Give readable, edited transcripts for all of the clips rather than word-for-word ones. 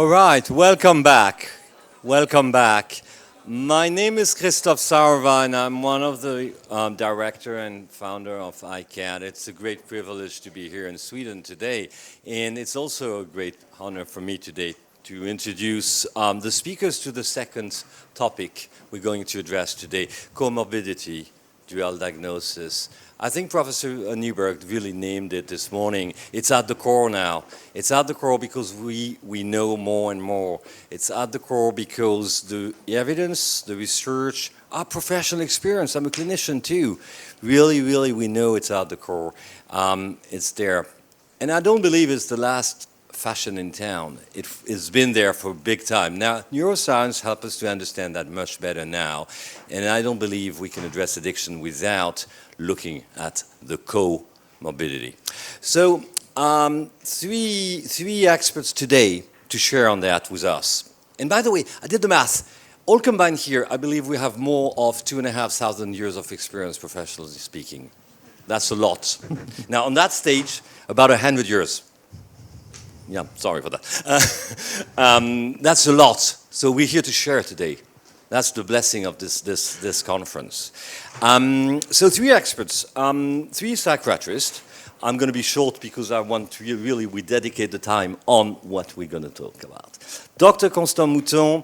All right, welcome back. Welcome back. My name is Christoph Sauerwein, and I'm one of the director and founder of iCAAD. It's a great privilege to be here in Sweden today, and it's also a great honor for me today to introduce the speakers to the second topic we're going to address today, comorbidity, dual diagnosis. I think Professor Newberg really named it this morning. It's at the core now. It's at the core because we know more and more. It's at the core because the evidence, the research, our professional experience, I'm a clinician too, really we know it's at the core. It's there. And I don't believe it's the last fashion in town. It's been there for a big time. Now, neuroscience helps us to understand that much better now. And I don't believe we can address addiction without looking at the comorbidity. So, three experts today to share on that with us. And by the way, I did the math. All combined here, I believe we have more of 2,500 years of experience, professionally speaking. That's a lot. Now, on that stage, about 100 years. Yeah, sorry for that. That's a lot. So we're here to share today. That's the blessing of this conference. So three experts, three psychiatrists. I'm going to be short because I want to we dedicate the time on what we're going to talk about. Dr. Constant Mouton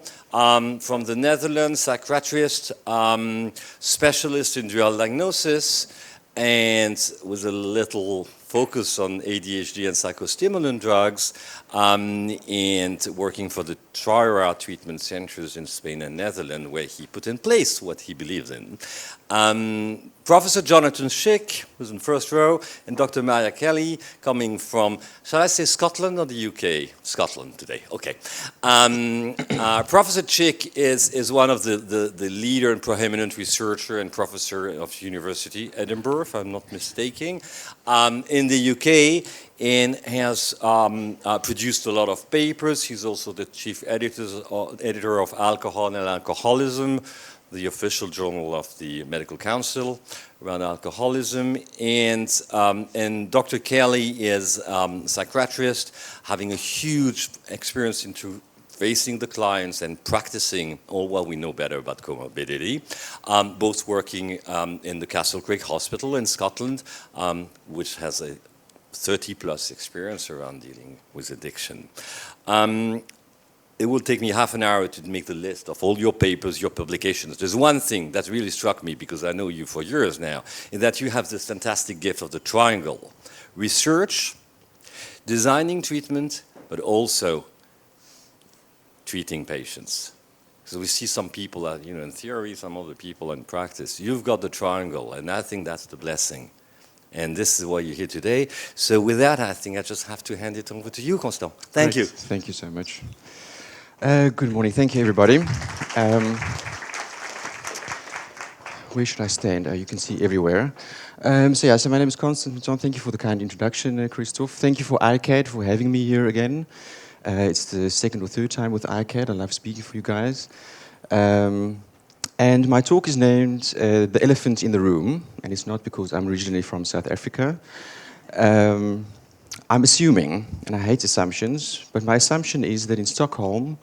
from the Netherlands, psychiatrist, specialist in dual diagnosis, and with a little focus on ADHD and psychostimulant drugs, and working for the trial treatment centers in Spain and Netherlands, where he put in place what he believes in. Professor Jonathan Schick, who's in first row, and Dr. Maya Kelly, coming from, shall I say Scotland or the UK? Scotland today, okay. Professor Schick is one of the leader and prominent researcher and professor of University Edinburgh, if I'm not mistaken, in the UK, and has produced a lot of papers. He's also the chief editor of Alcohol and Alcoholism, the official journal of the Medical Council around alcoholism. And Dr. Kelly is a psychiatrist, having a huge experience into facing the clients and practicing all what we know better about comorbidity, both working in the Castle Craig Hospital in Scotland, which has a 30-plus experience around dealing with addiction. It will take me half an hour to make the list of all your papers, your publications. There's one thing that really struck me, because I know you for years now, is that you have this fantastic gift of the triangle. Research, designing treatment, but also treating patients. So we see some people, in theory, some other people in practice. You've got the triangle, and I think that's the blessing. And this is why you're here today. So with that, I think I just have to hand it over to you, Constant. Thank you. Thank you so much. Good morning. Thank you, everybody. Where should I stand? You can see everywhere. So my name is Constant Mouton. Thank you for the kind introduction, Christoph. Thank you for iCAAD for having me here again. It's the second or third time with iCAAD. I love speaking for you guys. And my talk is named The Elephant in the Room, and it's not because I'm originally from South Africa. I'm assuming, and I hate assumptions, but my assumption is that in Stockholm,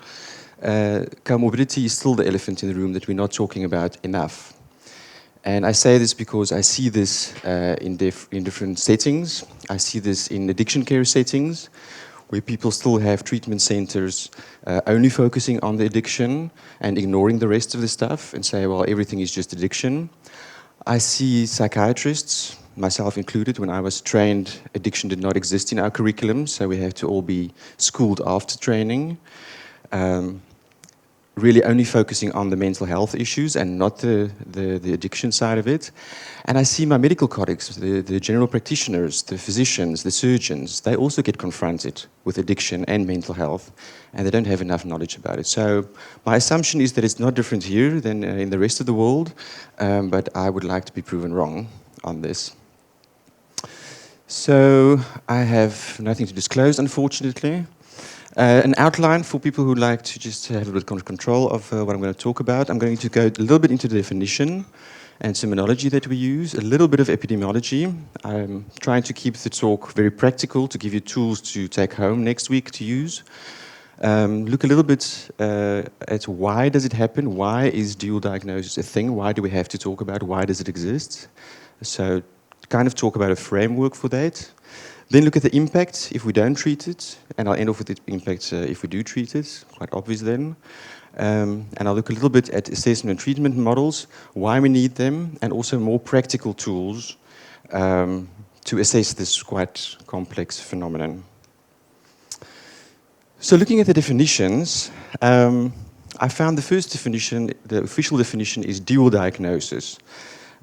comorbidity is still the elephant in the room that we're not talking about enough. And I say this because I see this in different settings. I see this in addiction care settings, where people still have treatment centers only focusing on the addiction and ignoring the rest of the stuff and say, well, everything is just addiction. I see psychiatrists, myself included. When I was trained, addiction did not exist in our curriculum, so we have to all be schooled after training. Really only focusing on the mental health issues and not the addiction side of it. And I see my medical colleagues, the general practitioners, the physicians, the surgeons, they also get confronted with addiction and mental health, and they don't have enough knowledge about it. So my assumption is that it's not different here than in the rest of the world, but I would like to be proven wrong on this. So I have nothing to disclose, unfortunately. An outline for people who like to just have a bit of control of what I'm going to talk about. I'm going to go a little bit into the definition and terminology that we use, a little bit of epidemiology. I'm trying to keep the talk very practical to give you tools to take home next week to use. Look a little bit at why does it happen? Why is dual diagnosis a thing? Why do we have to talk about it? Why does it exist? So kind of talk about a framework for that. Then look at the impact if we don't treat it, and I'll end off with the impact if we do treat it, quite obvious then. And I'll look a little bit at assessment and treatment models, why we need them, and also more practical tools to assess this quite complex phenomenon. So looking at the definitions, I found the first definition, the official definition is dual diagnosis.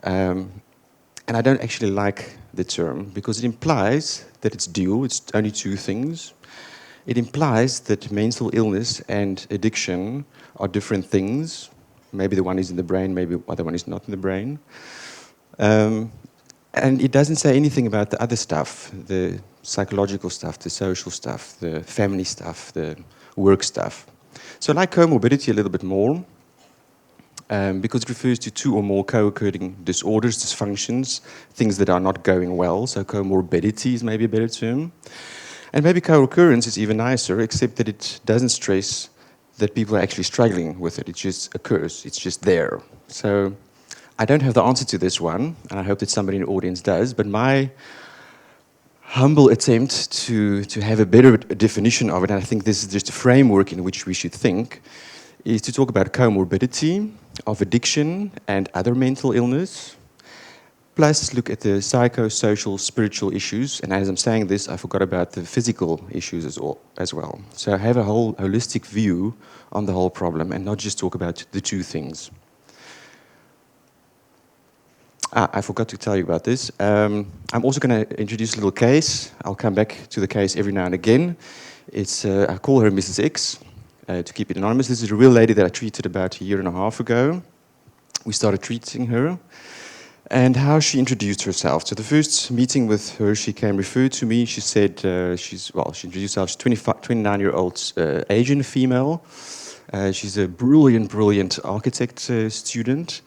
And I don't actually like the term because it implies that it's dual, it's only two things. It implies that mental illness and addiction are different things. Maybe the one is in the brain, maybe the other one is not in the brain. And it doesn't say anything about the other stuff, the psychological stuff, the social stuff, the family stuff, the work stuff. So I like comorbidity a little bit more because it refers to two or more co-occurring disorders, dysfunctions, things that are not going well. So comorbidity is maybe a better term. And maybe co-occurrence is even nicer, except that it doesn't stress that people are actually struggling with it. It just occurs. It's just there. So I don't have the answer to this one, and I hope that somebody in the audience does, but my humble attempt to have a better definition of it, and I think this is just a framework in which we should think, is to talk about comorbidity of addiction and other mental illness, plus look at the psychosocial, spiritual issues, and as I'm saying this, I forgot about the physical issues as well. So have a whole holistic view on the whole problem and not just talk about the two things. I forgot to tell you about this. I'm also going to introduce a little case. I'll come back to the case every now and again. It's I call her Mrs. X to keep it anonymous. This is a real lady that I treated about a year and a half ago. We started treating her. And how she introduced herself. So the first meeting with her, she came referred to me. She said she introduced herself. She's 29-year-old Asian female. She's a brilliant architect student.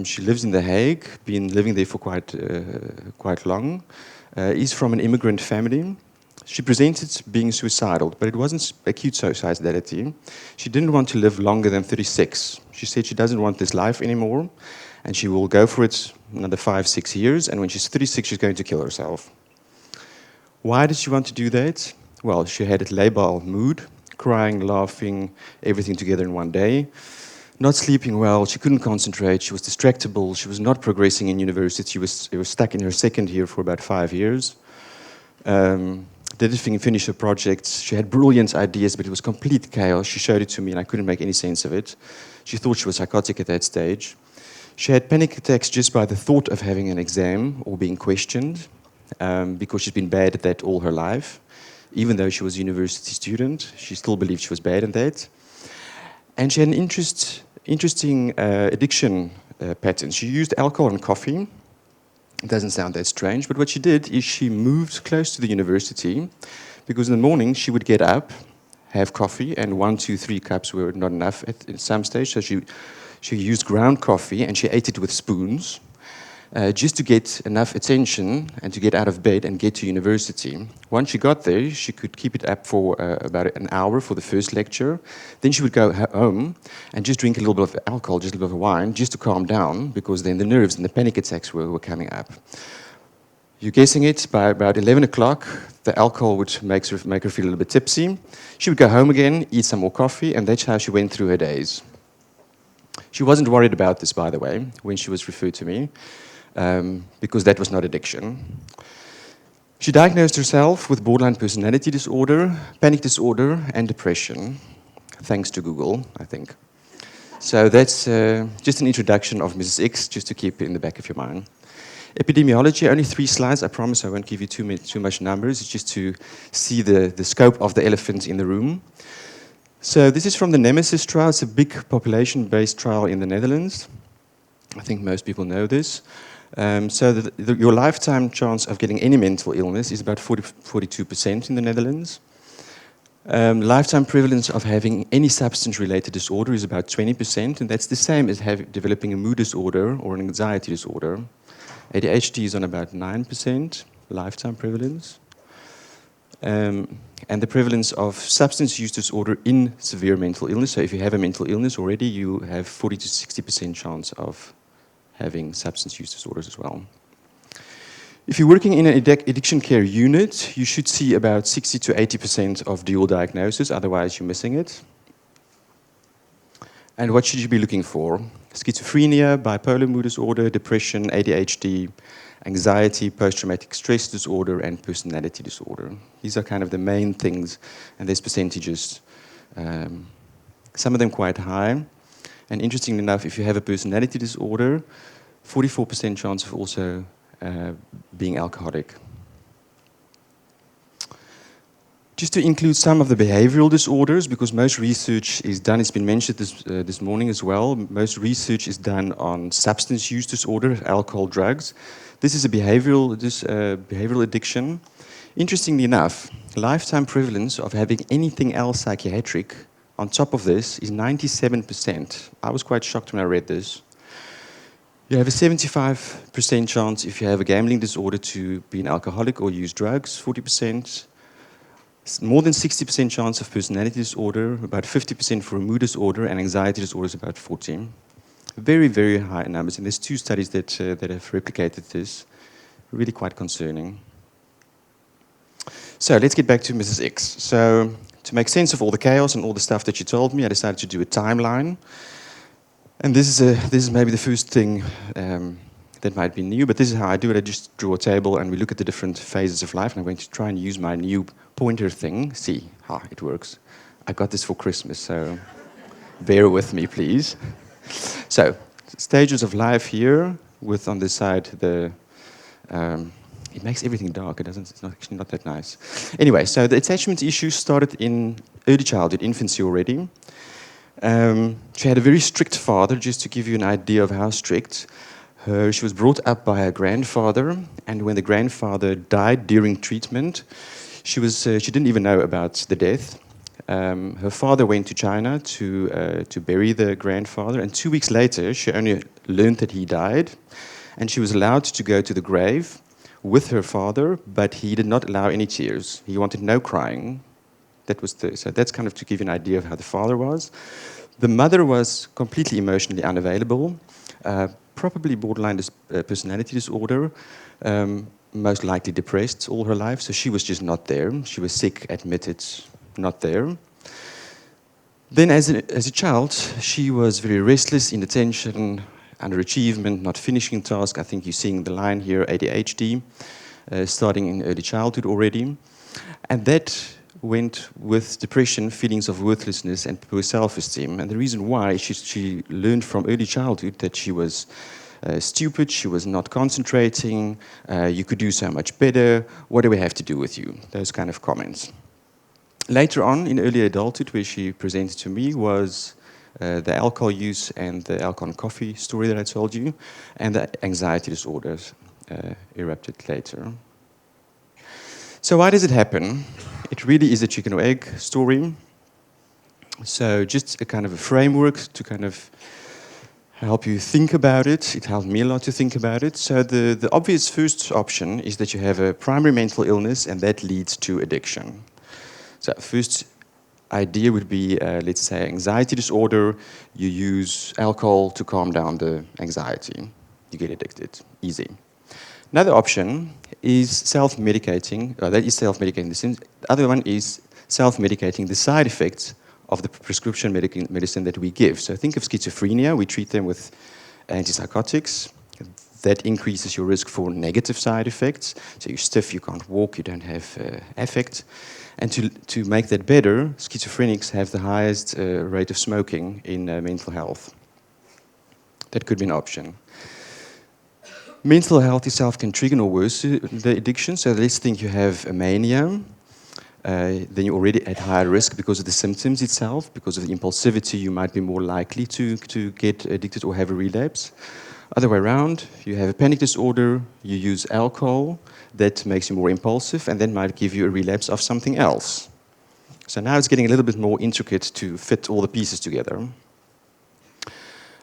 She lives in The Hague, been living there for quite long. Is from an immigrant family. She presented being suicidal, but it wasn't acute suicidality. She didn't want to live longer than 36. She said she doesn't want this life anymore, and she will go for it another 5-6 years, and when she's 36, she's going to kill herself. Why did she want to do that? Well, she had a labile mood, crying, laughing, everything together in one day. Not sleeping well, she couldn't concentrate, she was distractible, she was not progressing in university, she was stuck in her second year for about 5 years. Didn't finish her projects, she had brilliant ideas, but it was complete chaos. She showed it to me and I couldn't make any sense of it. She thought she was psychotic at that stage. She had panic attacks just by the thought of having an exam or being questioned, because she's been bad at that all her life. Even though she was a university student, she still believed she was bad at that. And she had an interesting addiction pattern. She used alcohol and coffee. It doesn't sound that strange, but what she did is she moved close to the university because in the morning she would get up, have coffee, and 1, 2, 3 cups were not enough at some stage, so she used ground coffee and she ate it with spoons just to get enough attention and to get out of bed and get to university. Once she got there, she could keep it up for about an hour for the first lecture. Then she would go home and just drink a little bit of alcohol, just a little bit of wine, just to calm down, because then the nerves and the panic attacks were coming up. You're guessing it, by about 11 o'clock, the alcohol would make her feel a little bit tipsy. She would go home again, eat some more coffee, and that's how she went through her days. She wasn't worried about this, by the way, when she was referred to me, because that was not addiction. She diagnosed herself with borderline personality disorder, panic disorder, and depression, thanks to Google, I think. So that's just an introduction of Mrs. X, just to keep it in the back of your mind. Epidemiology, only 3 slides. I promise I won't give you too much numbers. It's just to see the scope of the elephant in the room. So this is from the Nemesis Trials. It's a big population-based trial in the Netherlands. I think most people know this. So your lifetime chance of getting any mental illness is about 42% in the Netherlands. Lifetime prevalence of having any substance-related disorder is about 20%, and that's the same as developing a mood disorder or an anxiety disorder. ADHD is on about 9% lifetime prevalence. and the prevalence of substance use disorder in severe mental illness. So if you have a mental illness already, you have 40 to 60% chance of having substance use disorders as well. If you're working in an addiction care unit, you should see about 60 to 80% of dual diagnosis, otherwise you're missing it. And what should you be looking for? Schizophrenia, bipolar mood disorder, depression, ADHD, anxiety, post-traumatic stress disorder, and personality disorder. These are kind of the main things, and there's percentages, some of them quite high. And interestingly enough, if you have a personality disorder, 44% chance of also being alcoholic. Just to include some of the behavioral disorders, because most research is done, it's been mentioned this morning as well, most research is done on substance use disorder, alcohol, drugs. This is a behavioral addiction. Interestingly enough, lifetime prevalence of having anything else psychiatric on top of this is 97%. I was quite shocked when I read this. You have a 75% chance if you have a gambling disorder to be an alcoholic or use drugs, 40%. More than 60% chance of personality disorder, about 50% for a mood disorder, and anxiety disorder is about 14%. Very, very high numbers, and there's 2 studies that have replicated this. Really quite concerning. So let's get back to Mrs. X. So to make sense of all the chaos and all the stuff that she told me, I decided to do a timeline. And this is maybe the first thing that might be new, but this is how I do it. I just draw a table and we look at the different phases of life, and I'm going to try and use my new pointer thing. See, it works. I got this for Christmas, so bear with me, please. So, stages of life here, with on this side the... it makes everything dark, it's actually not that nice. Anyway, so the attachment issues started in early childhood, infancy already. She had a very strict father, just to give you an idea of how strict. She was brought up by her grandfather, and when the grandfather died during treatment, she didn't even know about the death. Her father went to China to bury the grandfather, and 2 weeks later, she only learned that he died, and she was allowed to go to the grave with her father, but he did not allow any tears. He wanted no crying. So that's kind of to give you an idea of how the father was. The mother was completely emotionally unavailable, probably borderline personality disorder, most likely depressed all her life, so she was just not there. She was sick, admitted, not there. Then as a child, she was very restless, inattention, underachievement, not finishing tasks. I think you're seeing the line here, ADHD, starting in early childhood already. And that went with depression, feelings of worthlessness, and poor self-esteem. And the reason why, she learned from early childhood that she was stupid, she was not concentrating, you could do so much better, what do we have to do with you? Those kind of comments. Later on, in early adulthood, where she presented to me was the alcohol use and the alcohol and coffee story that I told you, and the anxiety disorders erupted later. So why does it happen? It really is a chicken or egg story. So just a kind of a framework to kind of help you think about it. It helped me a lot to think about it. So the obvious first option is that you have a primary mental illness and that leads to addiction. So first idea would be, let's say, anxiety disorder. You use alcohol to calm down the anxiety. You get addicted. Easy. Another option is self-medicating. That is self-medicating. The other one is self-medicating the side effects of the prescription medicine that we give. So think of schizophrenia. We treat them with antipsychotics. That increases your risk for negative side effects. So you're stiff, you can't walk, you don't have affect. And to make that better, schizophrenics have the highest rate of smoking in mental health. That could be an option. Mental health itself can trigger or worsen the addiction. So let's think you have a mania. Then you're already at higher risk because of the symptoms itself, because of the impulsivity, you might be more likely to get addicted or have a relapse. Other way around, you have a panic disorder, you use alcohol, that makes you more impulsive, and then might give you a relapse of something else. So now it's getting a little bit more intricate to fit all the pieces together.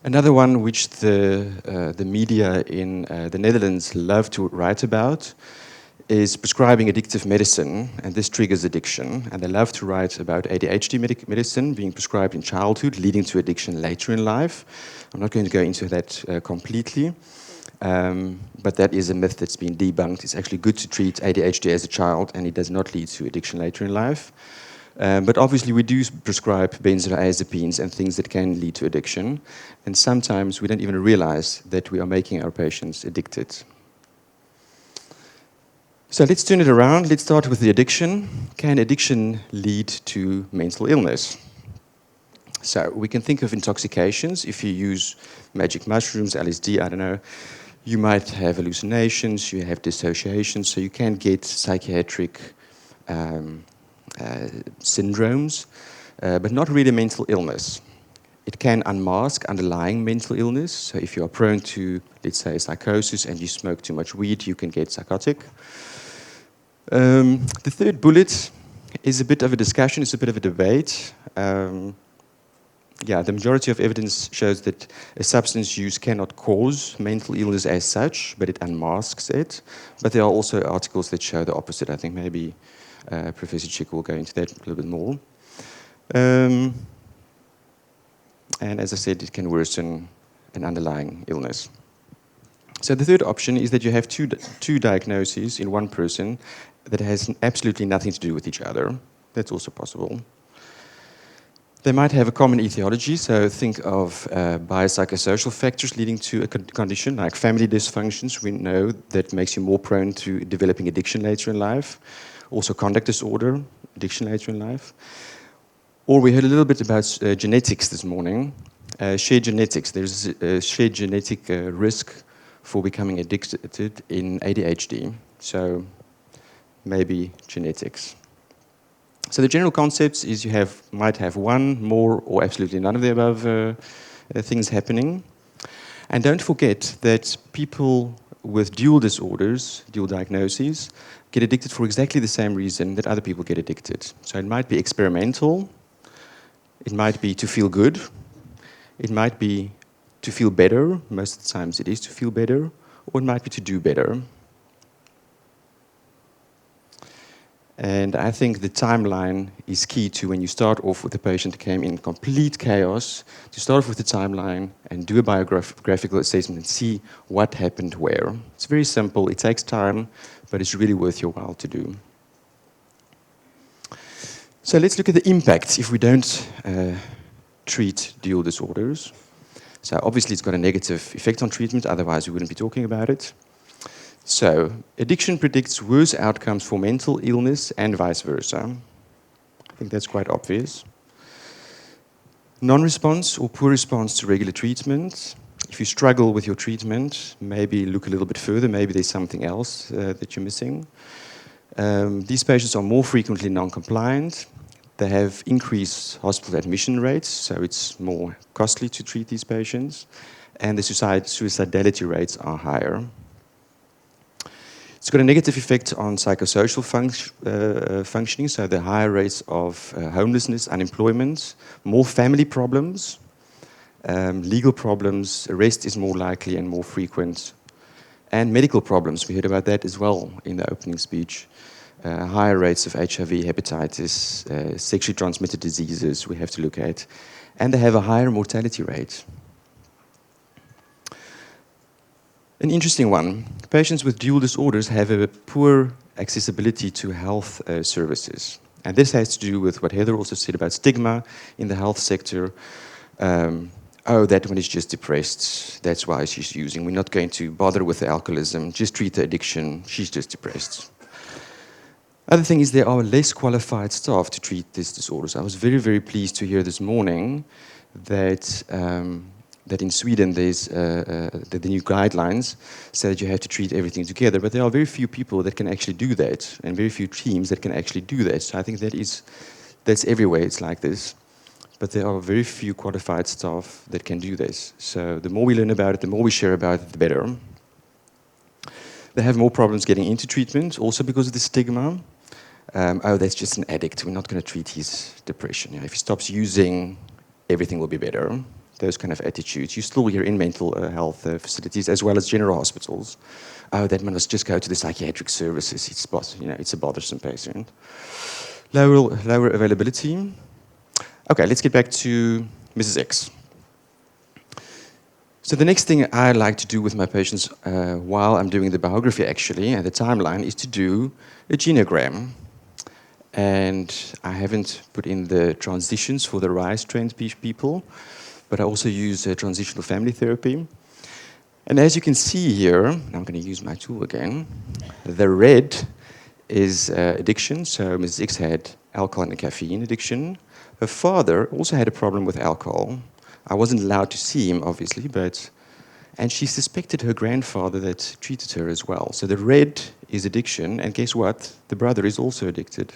Another one which the media in the Netherlands love to write about is prescribing addictive medicine, and this triggers addiction. And they love to write about ADHD medicine being prescribed in childhood, leading to addiction later in life. I'm not going to go into that completely, but that is a myth that's been debunked. It's actually good to treat ADHD as a child, and it does not lead to addiction later in life. But obviously we do prescribe benzodiazepines and things that can lead to addiction, and sometimes we don't even realize that we are making our patients addicted. So let's turn it around. Let's start with the addiction. Can addiction lead to mental illness? So we can think of intoxications. If you use magic mushrooms, LSD, I don't know, you might have hallucinations, you have dissociation, so you can get psychiatric syndromes, but not really mental illness. It can unmask underlying mental illness. So if you are prone to, let's say, psychosis and you smoke too much weed, you can get psychotic. The third bullet is a bit of a discussion, it's a bit of a debate. The majority of evidence shows that a substance use cannot cause mental illness as such, but it unmasks it. But there are also articles that show the opposite. I think maybe Professor Chick will go into that a little bit more. And as I said, it can worsen an underlying illness. So the third option is that you have two diagnoses in one person that has absolutely nothing to do with each other. That's also possible. They might have a common etiology, so think of biopsychosocial factors leading to a condition like family dysfunctions. We know that makes you more prone to developing addiction later in life. Also conduct disorder, addiction later in life. Or we heard a little bit about genetics this morning. Shared genetics. There's a shared genetic risk for becoming addicted in ADHD. So maybe genetics. So the general concept is you might have one, more, or absolutely none of the above things happening. And don't forget that people with dual disorders, dual diagnoses, get addicted for exactly the same reason that other people get addicted. So it might be experimental, it might be to feel good, it might be to feel better, most of the times it is to feel better, or it might be to do better. And I think the timeline is key to when you start off with a patient who came in complete chaos, to start off with the timeline and do a biographical assessment and see what happened where. It's very simple, it takes time, but it's really worth your while to do. So let's look at the impacts if we don't treat dual disorders. So obviously it's got a negative effect on treatment, otherwise we wouldn't be talking about it. So, addiction predicts worse outcomes for mental illness and vice versa. I think that's quite obvious. Non-response or poor response to regular treatment. If you struggle with your treatment, maybe look a little bit further, maybe there's something else that you're missing. These patients are more frequently non-compliant. They have increased hospital admission rates, so it's more costly to treat these patients. And the suicidality rates are higher. It's got a negative effect on psychosocial functioning, so the higher rates of homelessness, unemployment, more family problems, legal problems, arrest is more likely and more frequent, and medical problems. We heard about that as well in the opening speech. Higher rates of HIV, hepatitis, sexually transmitted diseases we have to look at, and they have a higher mortality rate. An interesting one. Patients with dual disorders have a poor accessibility to health services. And this has to do with what Heather also said about stigma in the health sector. That one is just depressed, that's why she's using. We're not going to bother with the alcoholism, just treat the addiction, she's just depressed. Other thing is there are less qualified staff to treat these disorders. I was very, very pleased to hear this morning that that in Sweden there's the new guidelines say that you have to treat everything together, but there are very few people that can actually do that, and very few teams that can actually do that. So I think that's everywhere it's like this, but there are very few qualified staff that can do this. So the more we learn about it, the more we share about it, the better. They have more problems getting into treatment, also because of the stigma. That's just an addict, we're not going to treat his depression. If he stops using, everything will be better. those kind of attitudes. You still hear in mental health facilities as well as general hospitals. Oh, that man must just go to the psychiatric services. It's a bothersome patient. Lower availability. Okay, let's get back to Mrs. X. So the next thing I like to do with my patients while I'm doing the biography actually and the timeline is to do a genogram. And I haven't put in the transitions for the RISE-trained people, but I also use transitional family therapy. And as you can see here, I'm going to use my tool again, the red is addiction. So Mrs. X had alcohol and caffeine addiction. Her father also had a problem with alcohol. I wasn't allowed to see him, obviously, and she suspected her grandfather that treated her as well. So the red is addiction, and guess what? The brother is also addicted.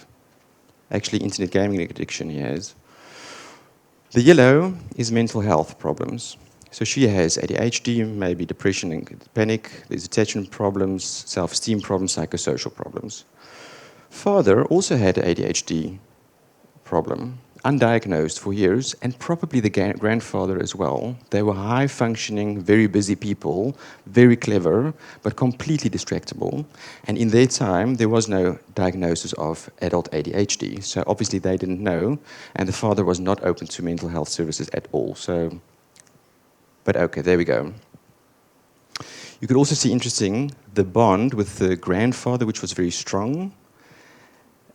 Actually, internet gaming addiction he has. The yellow is mental health problems. So she has ADHD, maybe depression and panic, there's attachment problems, self-esteem problems, psychosocial problems. Father also had ADHD problem, undiagnosed for years, and probably the grandfather as well. They were high-functioning, very busy people, very clever, but completely distractible. And in their time, there was no diagnosis of adult ADHD. So obviously they didn't know, and the father was not open to mental health services at all. But okay, there we go. You could also see, interesting, the bond with the grandfather, which was very strong,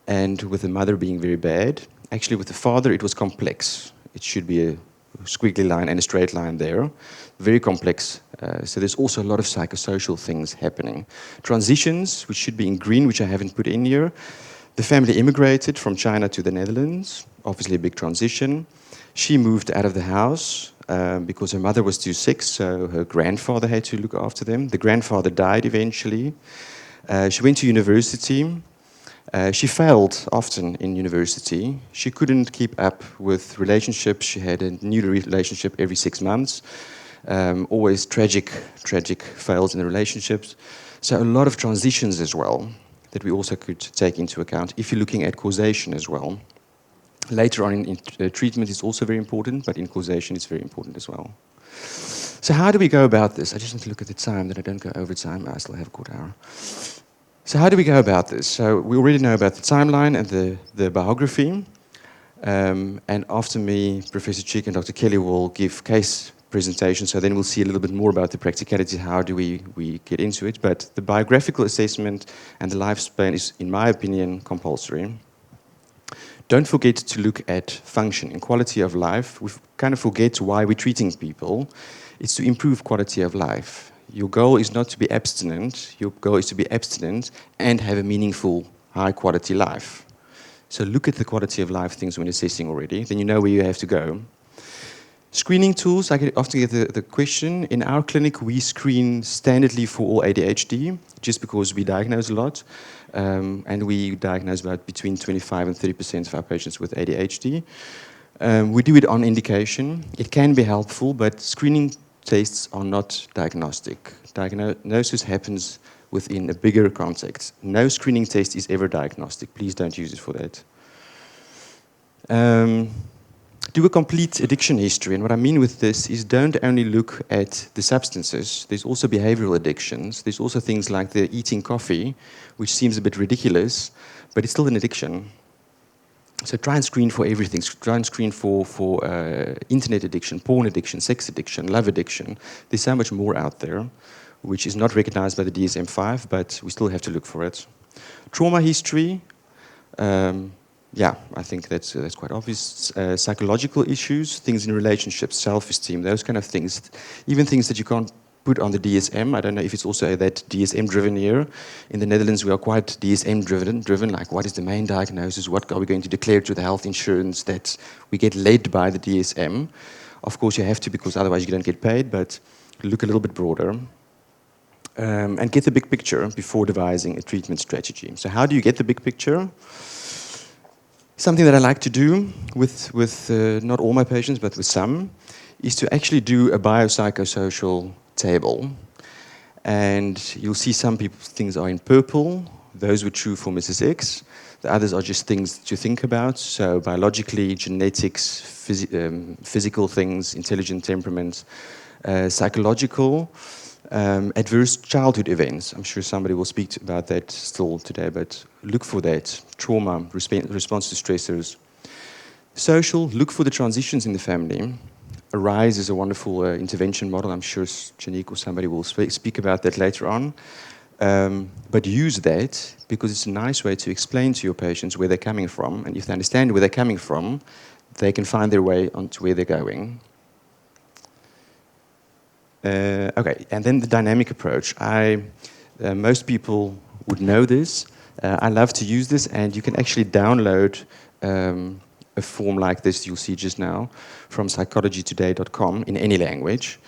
and with the mother being very bad. Actually, with the father, it was complex. It should be a squiggly line and a straight line there. Very complex. So there's also a lot of psychosocial things happening. Transitions, which should be in green, which I haven't put in here. The family immigrated from China to the Netherlands. Obviously a big transition. She moved out of the house because her mother was too sick, so her grandfather had to look after them. The grandfather died eventually. She went to university. She failed often in university. She couldn't keep up with relationships. She had a new relationship every 6 months. Always tragic fails in the relationships. So a lot of transitions as well that we also could take into account if you're looking at causation as well. Later on in treatment is also very important, but in causation it's very important as well. So how do we go about this? I just need to look at the time that I don't go over time. I still have a quarter hour. So how do we go about this? So we already know about the timeline and the biography. And after me, Professor Chick and Dr. Kelly will give case presentations, so then we'll see a little bit more about the practicality, how do we get into it. But the biographical assessment and the lifespan is, in my opinion, compulsory. Don't forget to look at function and quality of life. We kind of forget why we're treating people. It's to improve quality of life. Your goal is not to be abstinent. Your goal is to be abstinent and have a meaningful, high-quality life. So look at the quality of life things when assessing already. Then you know where you have to go. Screening tools, I often get the question. In our clinic, we screen standardly for all ADHD, just because we diagnose a lot. And we diagnose about between 25 and 30% of our patients with ADHD. We do it on indication. It can be helpful, but screening tests are not diagnostic. Diagnosis happens within a bigger context. No screening test is ever diagnostic. Please don't use it for that. Do a complete addiction history. And what I mean with this is don't only look at the substances. There's also behavioral addictions. There's also things like the eating coffee, which seems a bit ridiculous, but it's still an addiction. So try and screen for everything. Try and screen for internet addiction, porn addiction, sex addiction, love addiction. There's so much more out there, which is not recognized by the DSM-5, but we still have to look for it. Trauma history. Yeah, I think that's quite obvious. Psychological issues, things in relationships, self-esteem, those kind of things. Even things that you can't put on the DSM. I don't know if it's also that DSM-driven here. In the Netherlands, we are quite DSM-driven, like what is the main diagnosis, what are we going to declare to the health insurance, that we get led by the DSM. Of course, you have to, because otherwise you don't get paid, but look a little bit broader. And get the big picture before devising a treatment strategy. So how do you get the big picture? Something that I like to do with not all my patients, but with some, is to actually do a biopsychosocial table. And you'll see some people, things are in purple, those were true for Mrs. X. The others are just things to think about. So biologically, genetics, physical things, intelligent temperament, psychological, adverse childhood events. I'm sure somebody will speak about that still today, but look for that. Trauma, response to stressors. Social, look for the transitions in the family. ARISE is a wonderful intervention model. I'm sure Janique or somebody will speak about that later on. But use that because it's a nice way to explain to your patients where they're coming from. And if they understand where they're coming from, they can find their way onto where they're going. Okay, and then the dynamic approach. Most people would know this. I love to use this, and you can actually download a form like this you'll see just now from psychologytoday.com in any language.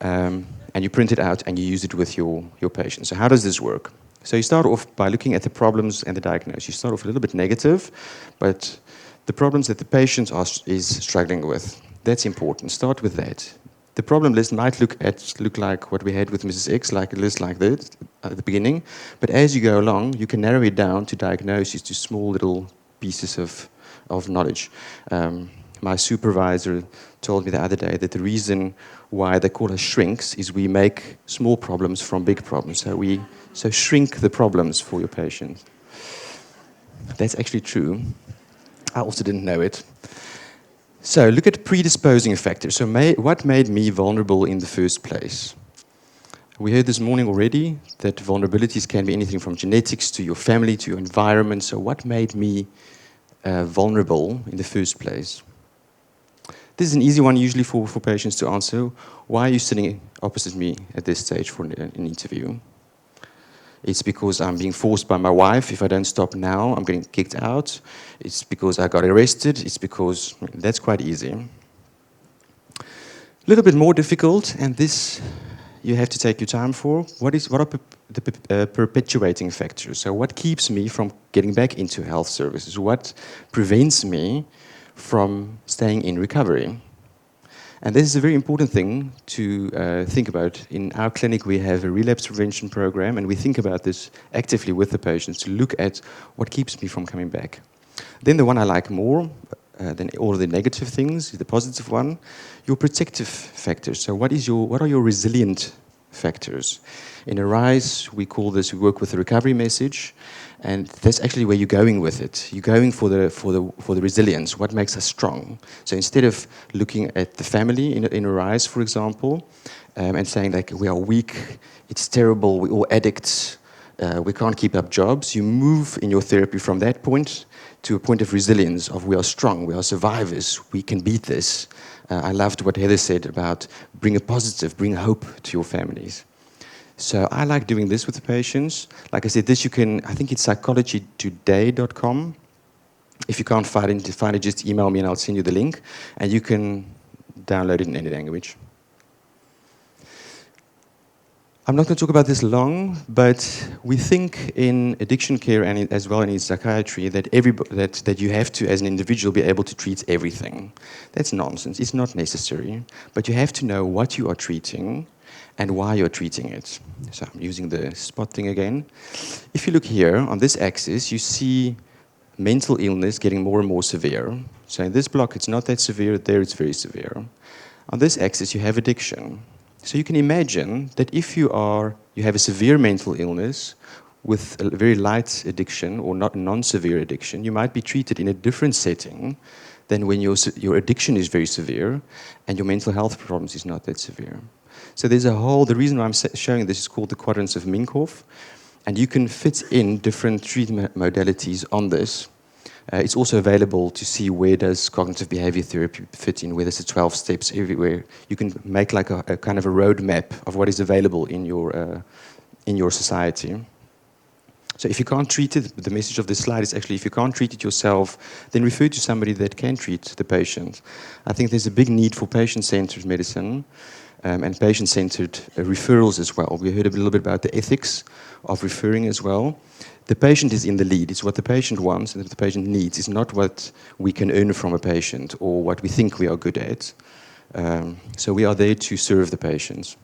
And you print it out and you use it with your patients. So how does this work? So you start off by looking at the problems and the diagnosis. You start off a little bit negative, but the problems that the patient is struggling with, that's important. Start with that. The problem list might look like what we had with Mrs. X, like a list like this at the beginning. But as you go along, you can narrow it down to diagnoses, to small little pieces of knowledge. My supervisor told me the other day that the reason why they call us shrinks is we make small problems from big problems. So shrink the problems for your patients. That's actually true. I also didn't know it. So look at predisposing factors. So what made me vulnerable in the first place? We heard this morning already that vulnerabilities can be anything from genetics to your family to your environment. So what made me vulnerable in the first place? This is an easy one usually for patients to answer. Why are you sitting opposite me at this stage for an interview? It's because I'm being forced by my wife. If I don't stop now, I'm getting kicked out. It's because I got arrested. It's because that's quite easy. A little bit more difficult, and this you have to take your time for. What are the perpetuating factors? So what keeps me from getting back into health services? What prevents me from staying in recovery? And this is a very important thing to think about. In our clinic, we have a relapse prevention program, and we think about this actively with the patients to look at what keeps me from coming back. Then the one I like more than all of the negative things, the positive one, your protective factors. So what are your resilient factors? In ARISE, we work with the recovery message, and that's actually where you're going with it. You're going for the resilience, what makes us strong. So instead of looking at the family in ARISE, for example, and saying like we are weak, it's terrible, we're all addicts, we can't keep up jobs, you move in your therapy from that point to a point of resilience, of we are strong, we are survivors, we can beat this. I loved what Heather said about bring a positive, bring hope to your families. So I like doing this with the patients. Like I said, this you can, I think it's psychologytoday.com. If you can't find it, just email me and I'll send you the link. And you can download it in any language. I'm not going to talk about this long, but we think in addiction care and as well in psychiatry that that you have to, as an individual, be able to treat everything. That's nonsense. It's not necessary. But you have to know what you are treating and why you're treating it. So I'm using the spot thing again. If you look here on this axis, you see mental illness getting more and more severe. So in this block, it's not that severe. There, it's very severe. On this axis, you have addiction. So you can imagine that if you have a severe mental illness with a very light addiction or not non-severe addiction, you might be treated in a different setting than when your addiction is very severe and your mental health problems is not that severe. So there's the reason why I'm showing this is called the Quadrants of Minkoff, and you can fit in different treatment modalities on this. It's also available to see where does cognitive behavior therapy fit in, where there's 12 steps everywhere. You can make like a kind of a roadmap of what is available in your society. So if you can't treat it, the message of this slide is actually if you can't treat it yourself, then refer to somebody that can treat the patient. I think there's a big need for patient-centered medicine and patient-centered referrals as well. We heard a little bit about the ethics of referring as well. The patient is in the lead. It's what the patient wants and what the patient needs. It's not what we can earn from a patient or what we think we are good at. So we are there to serve the patients.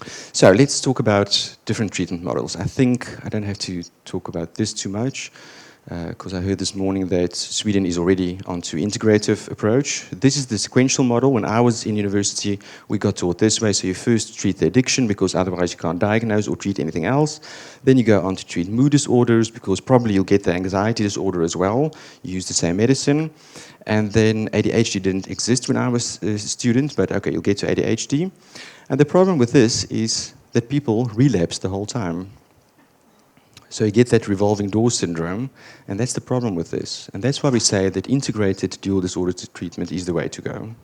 So let's talk about different treatment models. I think I don't have to talk about this too much because I heard this morning that Sweden is already onto integrative approach. This is the sequential model. When I was in university, we got taught this way. So you first treat the addiction because otherwise you can't diagnose or treat anything else. Then you go on to treat mood disorders because probably you'll get the anxiety disorder as well. You use the same medicine. And then ADHD didn't exist when I was a student, but okay, you'll get to ADHD. And the problem with this is that people relapse the whole time. So you get that revolving door syndrome, and that's the problem with this. And that's why we say that integrated dual disorder treatment is the way to go.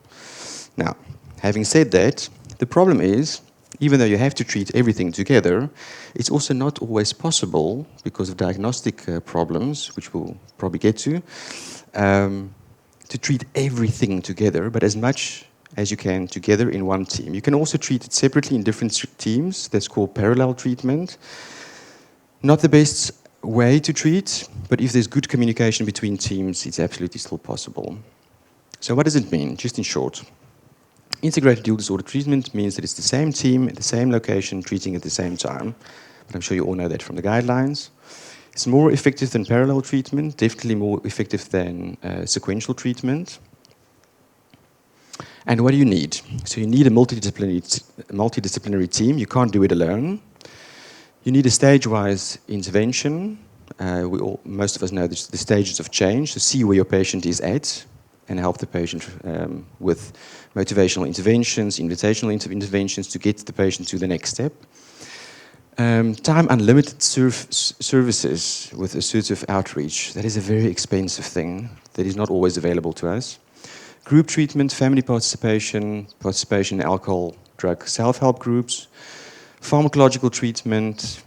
Now, having said that, the problem is, even though you have to treat everything together, it's also not always possible, because of diagnostic problems, which we'll probably get to treat everything together, but as much as you can together in one team. You can also treat it separately in different teams. That's called parallel treatment. Not the best way to treat, but if there's good communication between teams, it's absolutely still possible. So what does it mean, just in short? Integrated dual disorder treatment means that it's the same team at the same location treating at the same time. But I'm sure you all know that from the guidelines. It's more effective than parallel treatment, definitely more effective than sequential treatment. And what do you need? So you need a multidisciplinary team. You can't do it alone. You need a stage-wise intervention. Most of us know the stages of change, to see where your patient is at and help the patient with motivational interventions, invitational interventions to get the patient to the next step. Time unlimited services with assertive outreach. That is a very expensive thing that is not always available to us. Group treatment, family participation, participation in alcohol, drug, self-help groups, pharmacological treatment,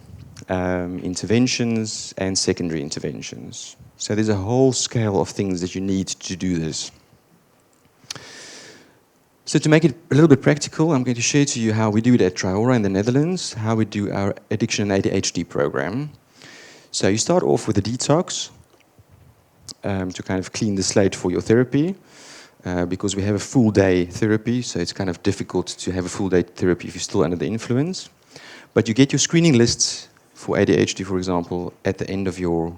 interventions, and secondary interventions. So there's a whole scale of things that you need to do this. So to make it a little bit practical, I'm going to share to you how we do it at Triora in the Netherlands, how we do our addiction and ADHD program. So you start off with a detox to kind of clean the slate for your therapy. Because we have a full day therapy, so it's kind of difficult to have a full day therapy if you're still under the influence. But you get your screening lists for ADHD, for example, at the end of your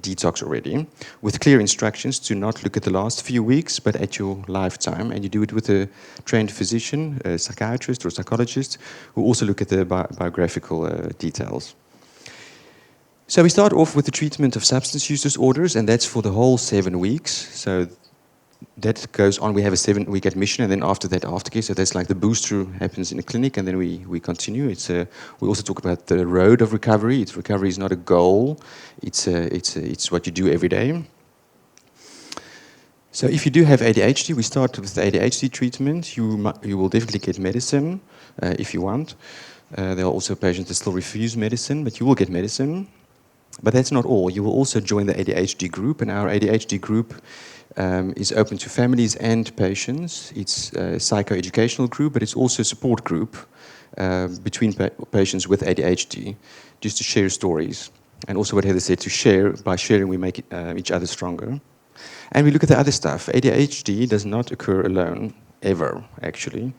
detox already, with clear instructions to not look at the last few weeks, but at your lifetime. And you do it with a trained physician, a psychiatrist or psychologist, who also look at the biographical details. So we start off with the treatment of substance use disorders, and that's for the whole 7 weeks. So that goes on. We have a 7-week admission, and then after that, aftercare. So that's like the booster happens in a clinic, and then we continue. We also talk about the road of recovery. Recovery is not a goal. It's what you do every day. So if you do have ADHD, we start with the ADHD treatment. You will definitely get medicine if you want. There are also patients that still refuse medicine, but you will get medicine. But that's not all. You will also join the ADHD group, and our ADHD group is open to families and patients. It's a psychoeducational group, but it's also a support group between patients with ADHD, just to share stories. And also what Heather said, to share. By sharing, we make each other stronger. And we look at the other stuff. ADHD does not occur alone, ever, actually,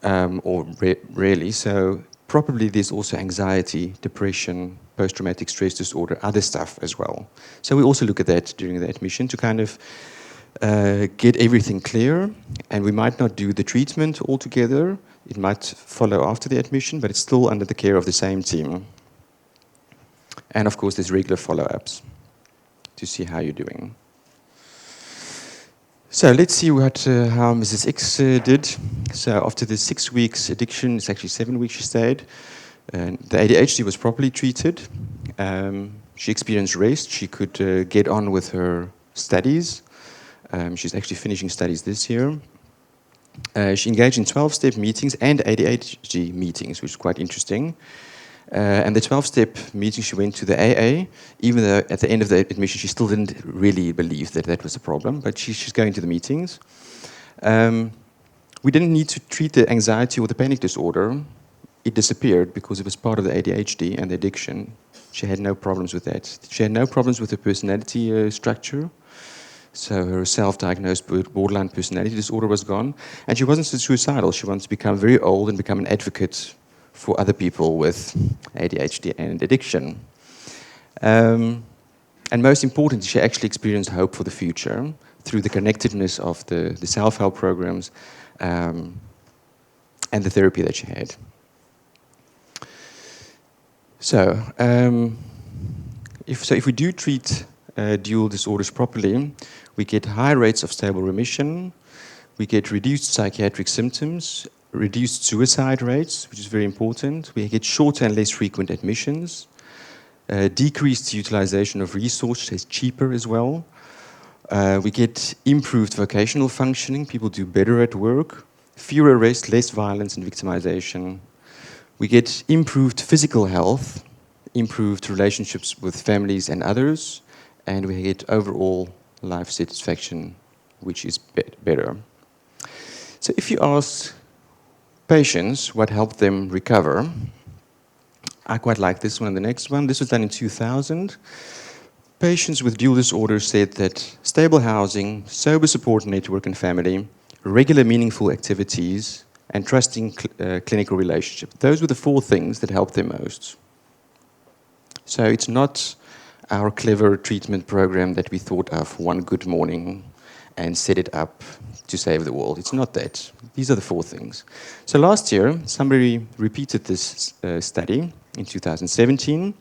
or rarely. So probably there's also anxiety, depression, post-traumatic stress disorder, other stuff as well. So we also look at that during the admission to kind of get everything clear. And we might not do the treatment altogether. It might follow after the admission, but it's still under the care of the same team. And of course, there's regular follow-ups to see how you're doing. So let's see how Mrs. X did. So after the 6 weeks addiction, it's actually 7 weeks she stayed. The ADHD was properly treated. She experienced rest. She could get on with her studies. She's actually finishing studies this year. She engaged in 12-step meetings and ADHD meetings, which is quite interesting. And the 12-step meeting, she went to the AA, even though at the end of the admission she still didn't really believe that that was a problem, but she's going to the meetings. We didn't need to treat the anxiety or the panic disorder. It disappeared because it was part of the ADHD and the addiction. She had no problems with that. She had no problems with her personality structure. So her self-diagnosed borderline personality disorder was gone. And she wasn't suicidal. She wanted to become very old and become an advocate for other people with ADHD and addiction. And most importantly, she actually experienced hope for the future through the connectedness of the self-help programs and the therapy that she had. So, if we do treat dual disorders properly, we get high rates of stable remission, we get reduced psychiatric symptoms, reduced suicide rates, which is very important, we get shorter and less frequent admissions, decreased utilization of resources, cheaper as well. We get improved vocational functioning, people do better at work, fewer arrests, less violence and victimization. We get improved physical health, improved relationships with families and others, and we get overall life satisfaction, which is better. So if you ask patients what helped them recover, I quite like this one and the next one. This was done in 2000. Patients with dual disorders said that stable housing, sober support network and family, regular meaningful activities, and trusting clinical relationship. Those were the 4 things that helped them most. So it's not our clever treatment program that we thought of one good morning and set it up to save the world. It's not that. These are the 4 things. So last year, somebody repeated this study in 2017,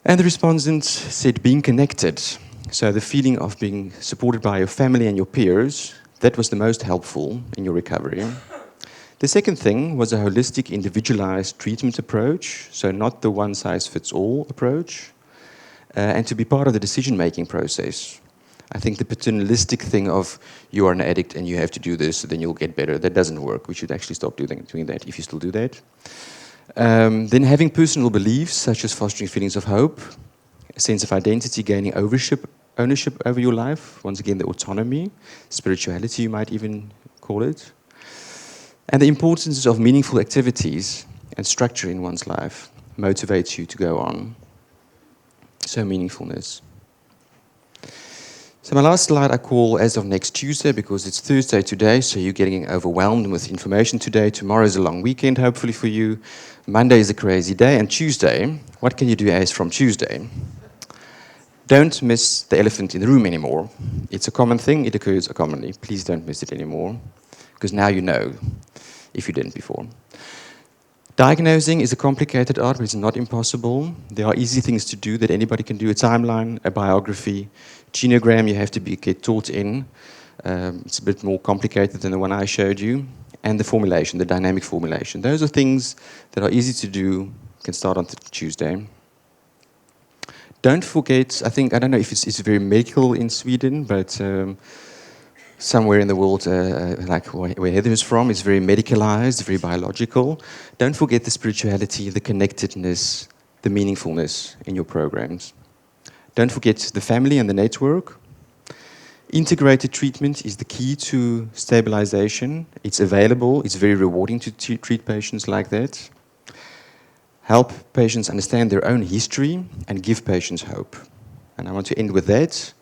and the respondents said being connected, so the feeling of being supported by your family and your peers, that was the most helpful in your recovery. The second thing was a holistic, individualized treatment approach, so not the one-size-fits-all approach, and to be part of the decision-making process. I think the paternalistic thing of you are an addict and you have to do this, then you'll get better, that doesn't work. We should actually stop doing that if you still do that. Then having personal beliefs, such as fostering feelings of hope, a sense of identity, gaining ownership over your life, once again the autonomy, spirituality you might even call it. And the importance of meaningful activities and structure in one's life motivates you to go on. So meaningfulness. So my last slide I call as of next Tuesday, because it's Thursday today, so you're getting overwhelmed with information today. Tomorrow is a long weekend, hopefully for you. Monday is a crazy day, and Tuesday, what can you do as from Tuesday? Don't miss the elephant in the room anymore. It's a common thing, it occurs commonly. Please don't miss it anymore, because now you know, if you didn't before. Diagnosing is a complicated art, but it's not impossible. There are easy things to do that anybody can do. A timeline, a biography, genogram you have to get taught in. It's a bit more complicated than the one I showed you. And the formulation, the dynamic formulation. Those are things that are easy to do, can start on Tuesday. Don't forget, I don't know if it's very medical in Sweden, but somewhere in the world, like where Heather is from, is very medicalized, very biological. Don't forget the spirituality, the connectedness, the meaningfulness in your programs. Don't forget the family and the network. Integrated treatment is the key to stabilization. It's available, it's very rewarding to treat patients like that. Help patients understand their own history and give patients hope. And I want to end with that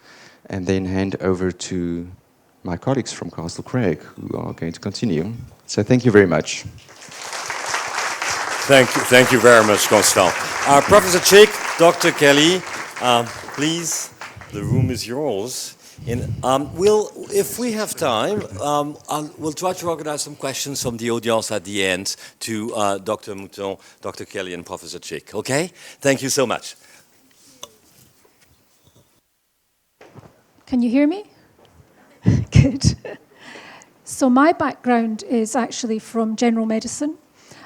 and then hand over to my colleagues from Castle Craig, who are going to continue. So thank you very much. Thank you very much, Constant. Professor Chick, Dr. Kelly, please, the room is yours. If we have time, we'll try to organize some questions from the audience at the end to Dr. Mouton, Dr. Kelly, and Professor Chick. Okay? Thank you so much. Can you hear me? Good. So my background is actually from general medicine,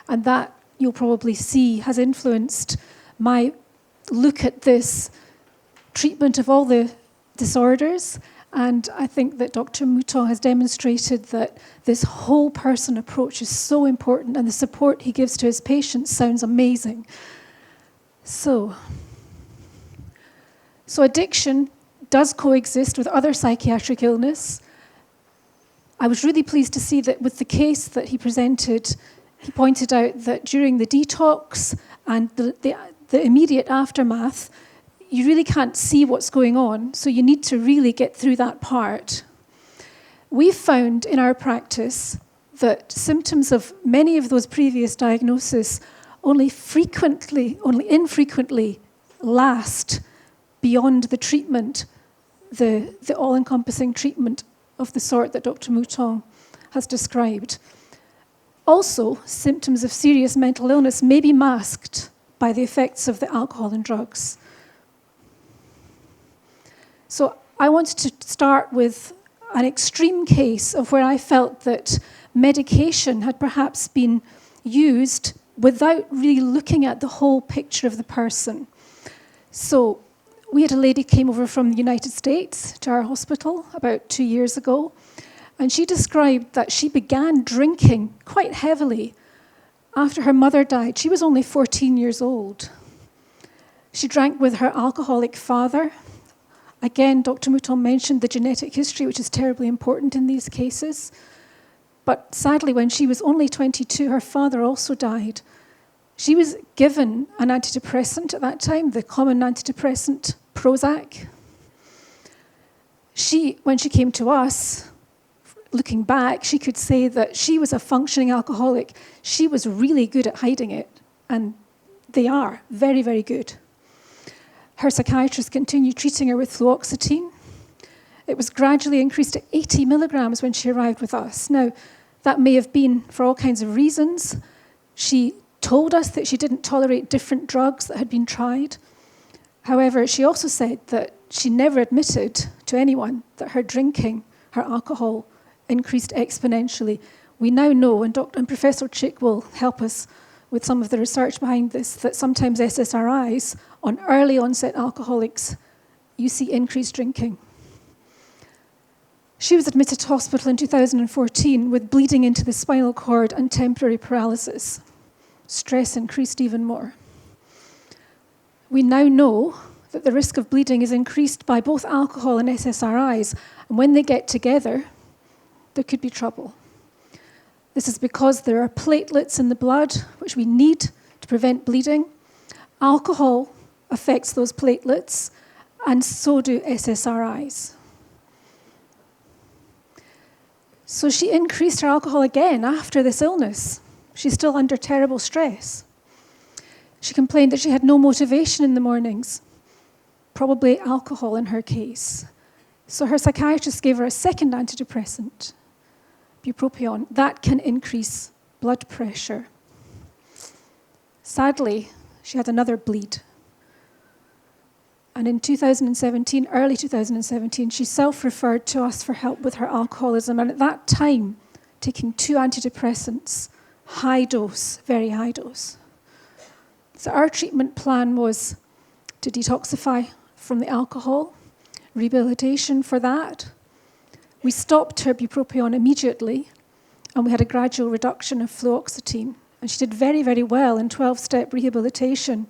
and that you'll probably see has influenced my look at this treatment of all the disorders. And I think that Dr. Mouton has demonstrated that this whole person approach is so important, and the support he gives to his patients sounds amazing. So addiction does coexist with other psychiatric illness. I was really pleased to see that with the case that he presented, he pointed out that during the detox and the immediate aftermath, you really can't see what's going on, so you need to really get through that part. We've found in our practice that symptoms of many of those previous diagnoses only infrequently last beyond the treatment, the all-encompassing treatment of the sort that Dr. Mouton has described. Also, symptoms of serious mental illness may be masked by the effects of the alcohol and drugs. So I wanted to start with an extreme case of where I felt that medication had perhaps been used without really looking at the whole picture of the person. So we had a lady came over from the United States to our hospital about 2 years ago, and she described that she began drinking quite heavily after her mother died. She was only 14 years old. She drank with her alcoholic father. Again, Dr. Mouton mentioned the genetic history, which is terribly important in these cases. But sadly, when she was only 22, her father also died. She was given an antidepressant at that time, the common antidepressant Prozac. When she came to us, looking back, she could say that she was a functioning alcoholic. She was really good at hiding it, and they are very, very good. Her psychiatrist continued treating her with fluoxetine. It was gradually increased to 80 milligrams when she arrived with us. Now, that may have been for all kinds of reasons. She told us that she didn't tolerate different drugs that had been tried. However, she also said that she never admitted to anyone that her drinking, her alcohol, increased exponentially. We now know, and Professor Chick will help us with some of the research behind this, that sometimes SSRIs on early onset alcoholics, you see increased drinking. She was admitted to hospital in 2014 with bleeding into the spinal cord and temporary paralysis. Stress increased even more. We now know that the risk of bleeding is increased by both alcohol and SSRIs, and when they get together, there could be trouble. This is because there are platelets in the blood, which we need to prevent bleeding. Alcohol affects those platelets, and so do SSRIs. So she increased her alcohol again after this illness. She's still under terrible stress. She complained that she had no motivation in the mornings, probably alcohol in her case. So her psychiatrist gave her a second antidepressant, bupropion. That can increase blood pressure. Sadly, she had another bleed. And in 2017, early 2017, she self-referred to us for help with her alcoholism. And at that time, taking 2 antidepressants, high dose, very high dose. So our treatment plan was to detoxify from the alcohol, rehabilitation for that. We stopped her bupropion immediately, and we had a gradual reduction of fluoxetine. And she did very, very well in 12-step rehabilitation.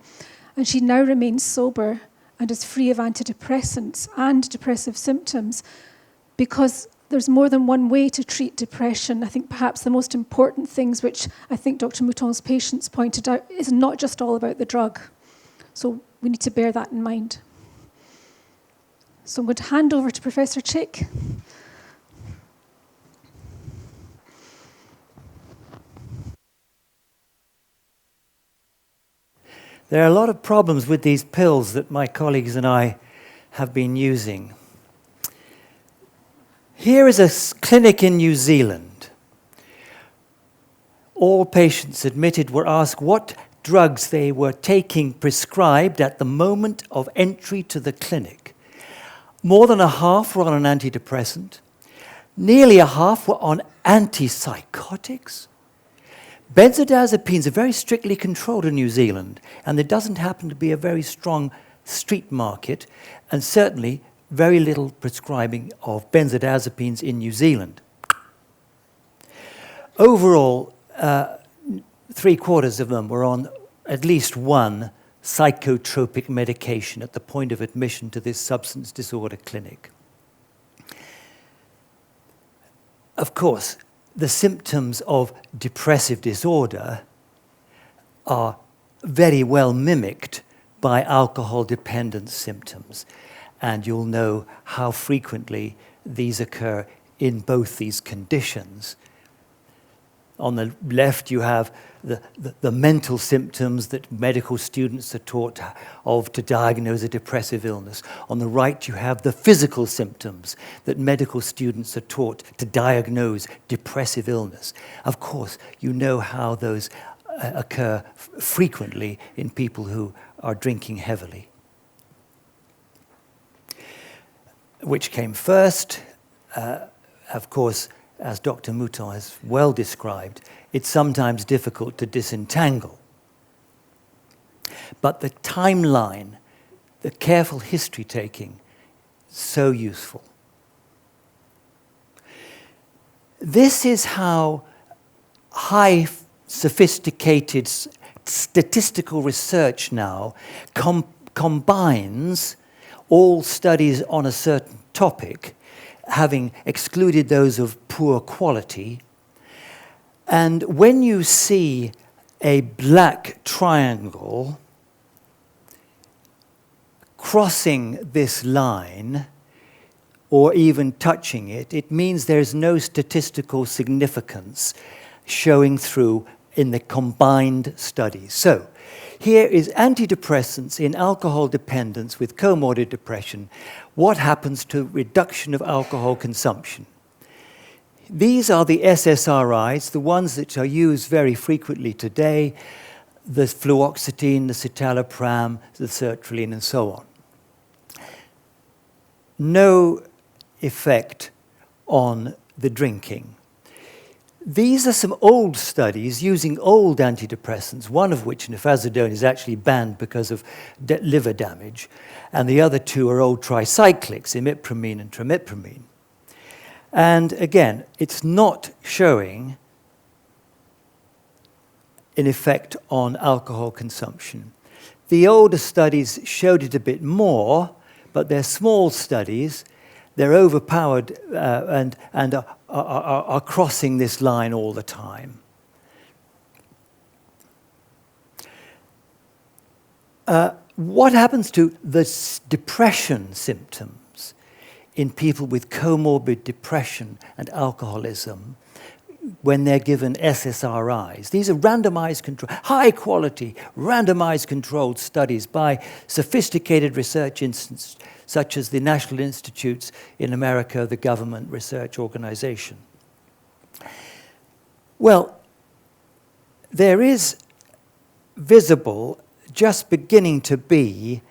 And she now remains sober and is free of antidepressants and depressive symptoms, because there's more than one way to treat depression. I think perhaps the most important things, which I think Dr. Mouton's patients pointed out, is not just all about the drug. So we need to bear that in mind. So I'm going to hand over to Professor Chick. There are a lot of problems with these pills that my colleagues and I have been using. Here is a clinic in New Zealand. All patients admitted were asked what drugs they were taking prescribed at the moment of entry to the clinic. More than a half were on an antidepressant. Nearly a half were on antipsychotics. Benzodiazepines are very strictly controlled in New Zealand, and there doesn't happen to be a very strong street market, and certainly very little prescribing of benzodiazepines in New Zealand. Overall, 3/4 of them were on at least one psychotropic medication at the point of admission to this substance disorder clinic. Of course, the symptoms of depressive disorder are very well mimicked by alcohol-dependent symptoms. And you'll know how frequently these occur in both these conditions. On the left, you have the mental symptoms that medical students are taught of to diagnose a depressive illness. On the right, you have the physical symptoms that medical students are taught to diagnose depressive illness. Of course, you know how those occur frequently in people who are drinking heavily. Which came first? Of course, as Dr. Mouton has well described, it's sometimes difficult to disentangle. But the timeline, the careful history taking, so useful. This is how high sophisticated statistical research now combines all studies on a certain topic, having excluded those of poor quality. And when you see a black triangle crossing this line, or even touching it, it means there's no statistical significance showing through in the combined studies. So, here is antidepressants in alcohol dependence with comorbid depression. What happens to reduction of alcohol consumption? These are the SSRIs, the ones that are used very frequently today, the fluoxetine, the citalopram, the sertraline, and so on. No effect on the drinking. These are some old studies using old antidepressants, one of which, nifazodone, is actually banned because of liver damage, and the other two are old tricyclics, imipramine and trimipramine. And again, it's not showing an effect on alcohol consumption. The older studies showed it a bit more, but they're small studies. They're overpowered and are crossing this line all the time. What happens to the depression symptoms in people with comorbid depression and alcoholism when they're given SSRIs? These are randomized, high-quality, randomized controlled studies by sophisticated research institutes such as the National Institutes in America, the government research organization. Well, there is visible, just beginning to be,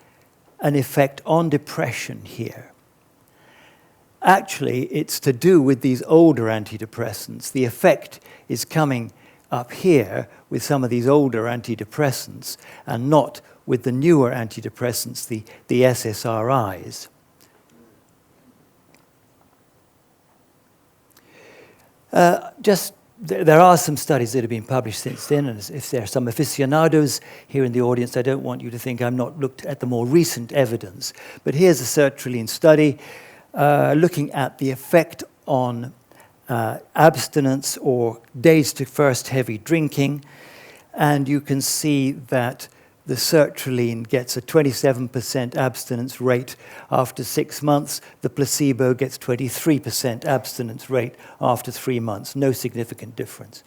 an effect on depression here. Actually, it's to do with these older antidepressants. The effect is coming up here with some of these older antidepressants and not with the newer antidepressants, the SSRIs. There are some studies that have been published since then, and if there are some aficionados here in the audience, I don't want you to think I've not looked at the more recent evidence. But here's a sertraline study looking at the effect on abstinence or days to first heavy drinking, and you can see that the sertraline gets a 27% abstinence rate after 6 months. The placebo gets 23% abstinence rate after 3 months. No significant difference.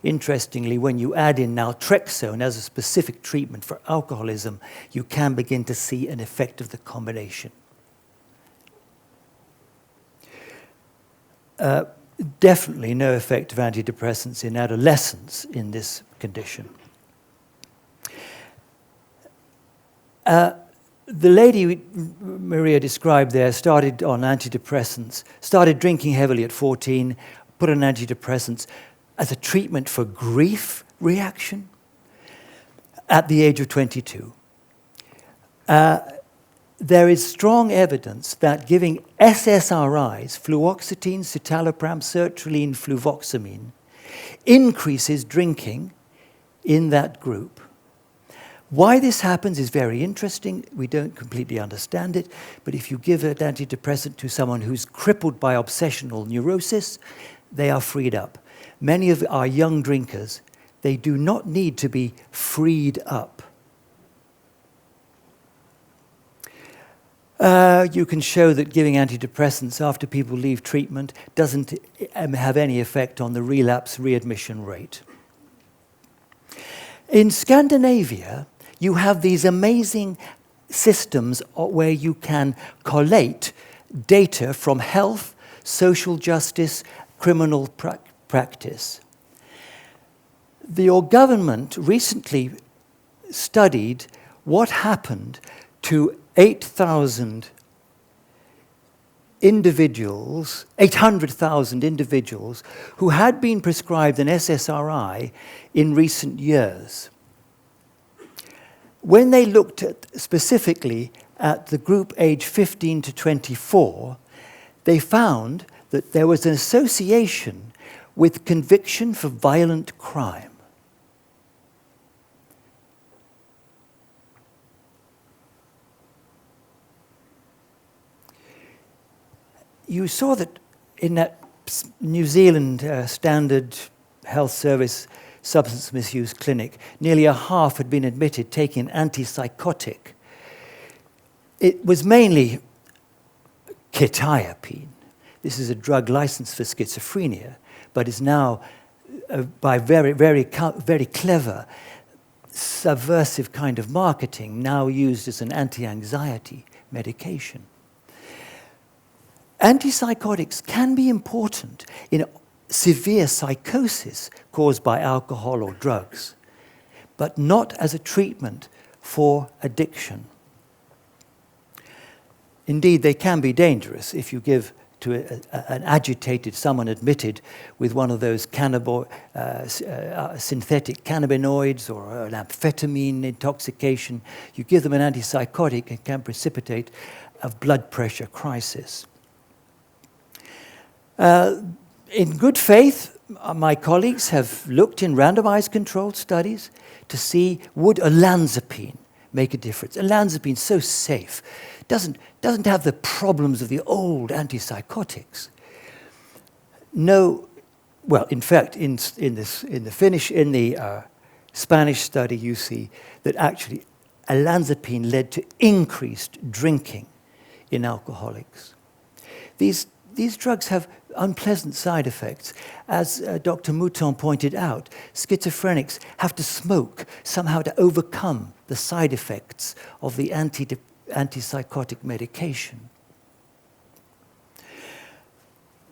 Interestingly, when you add in naltrexone as a specific treatment for alcoholism, you can begin to see an effect of the combination. Definitely no effect of antidepressants in adolescents in this condition. The lady Maria described there started on antidepressants, started drinking heavily at 14, put on antidepressants as a treatment for grief reaction at the age of 22. There is strong evidence that giving SSRIs, fluoxetine, citalopram, sertraline, fluvoxamine, increases drinking in that group. Why this happens is very interesting. We don't completely understand it, but if you give an antidepressant to someone who's crippled by obsessional neurosis, they are freed up. Many of our young drinkers, they do not need to be freed up. You can show that giving antidepressants after people leave treatment doesn't have any effect on the relapse readmission rate. In Scandinavia, you have these amazing systems where you can collate data from health, social justice, criminal practice. Your government recently studied what happened to 800,000 individuals who had been prescribed an SSRI in recent years. When they looked specifically at the group age 15 to 24, they found that there was an association with conviction for violent crime. You saw that in that New Zealand Standard Health Service substance misuse clinic, nearly a half had been admitted taking an antipsychotic. It was mainly Quetiapine. This is a drug licensed for schizophrenia, but is now, by very clever, subversive kind of marketing, now used as an anti-anxiety medication. Antipsychotics can be important in severe psychosis caused by alcohol or drugs, but not as a treatment for addiction. Indeed, they can be dangerous if you give to an agitated, someone admitted with one of those synthetic cannabinoids or an amphetamine intoxication. You give them an antipsychotic, it can precipitate a blood pressure crisis. In good faith, my colleagues have looked in randomized controlled studies to see would olanzapine make a difference. Olanzapine's so safe, doesn't have the problems of the old antipsychotics. No, well, in fact, in the Spanish study, you see that actually olanzapine led to increased drinking in alcoholics. These drugs have unpleasant side effects. As Dr. Mouton pointed out, schizophrenics have to smoke somehow to overcome the side effects of the antipsychotic medication.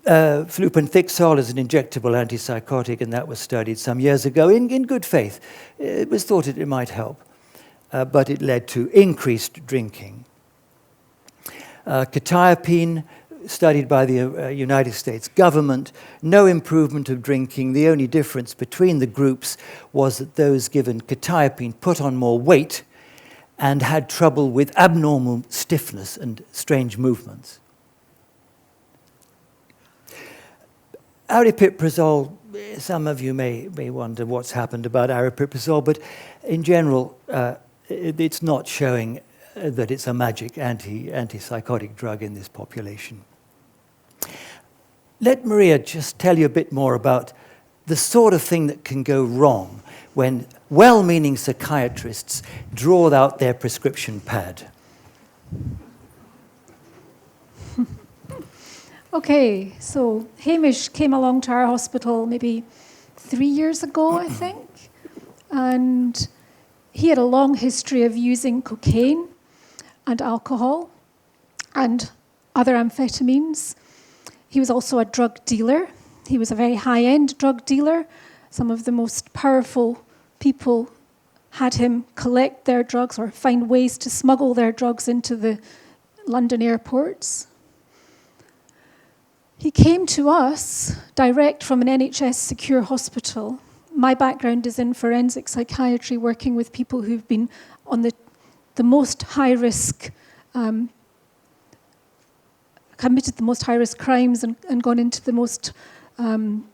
Flupentixol is an injectable antipsychotic, and that was studied some years ago in good faith. It was thought that it might help, but it led to increased drinking. Quetiapine, studied by the United States government, no improvement of drinking. The only difference between the groups was that those given quetiapine put on more weight and had trouble with abnormal stiffness and strange movements. Aripiprazole, some of you may wonder what's happened about aripiprazole, but in general, it's not showing that it's a magic antipsychotic drug in this population. Let Maria just tell you a bit more about the sort of thing that can go wrong when well-meaning psychiatrists draw out their prescription pad. Okay, so Hamish came along to our hospital maybe 3 years ago, I think, and he had a long history of using cocaine and alcohol and other amphetamines. He was also a drug dealer. He was a very high-end drug dealer. Some of the most powerful people had him collect their drugs or find ways to smuggle their drugs into the London airports. He came to us direct from an NHS secure hospital. My background is in forensic psychiatry, working with people who've been on the most high-risk committed the most high-risk crimes and gone into the most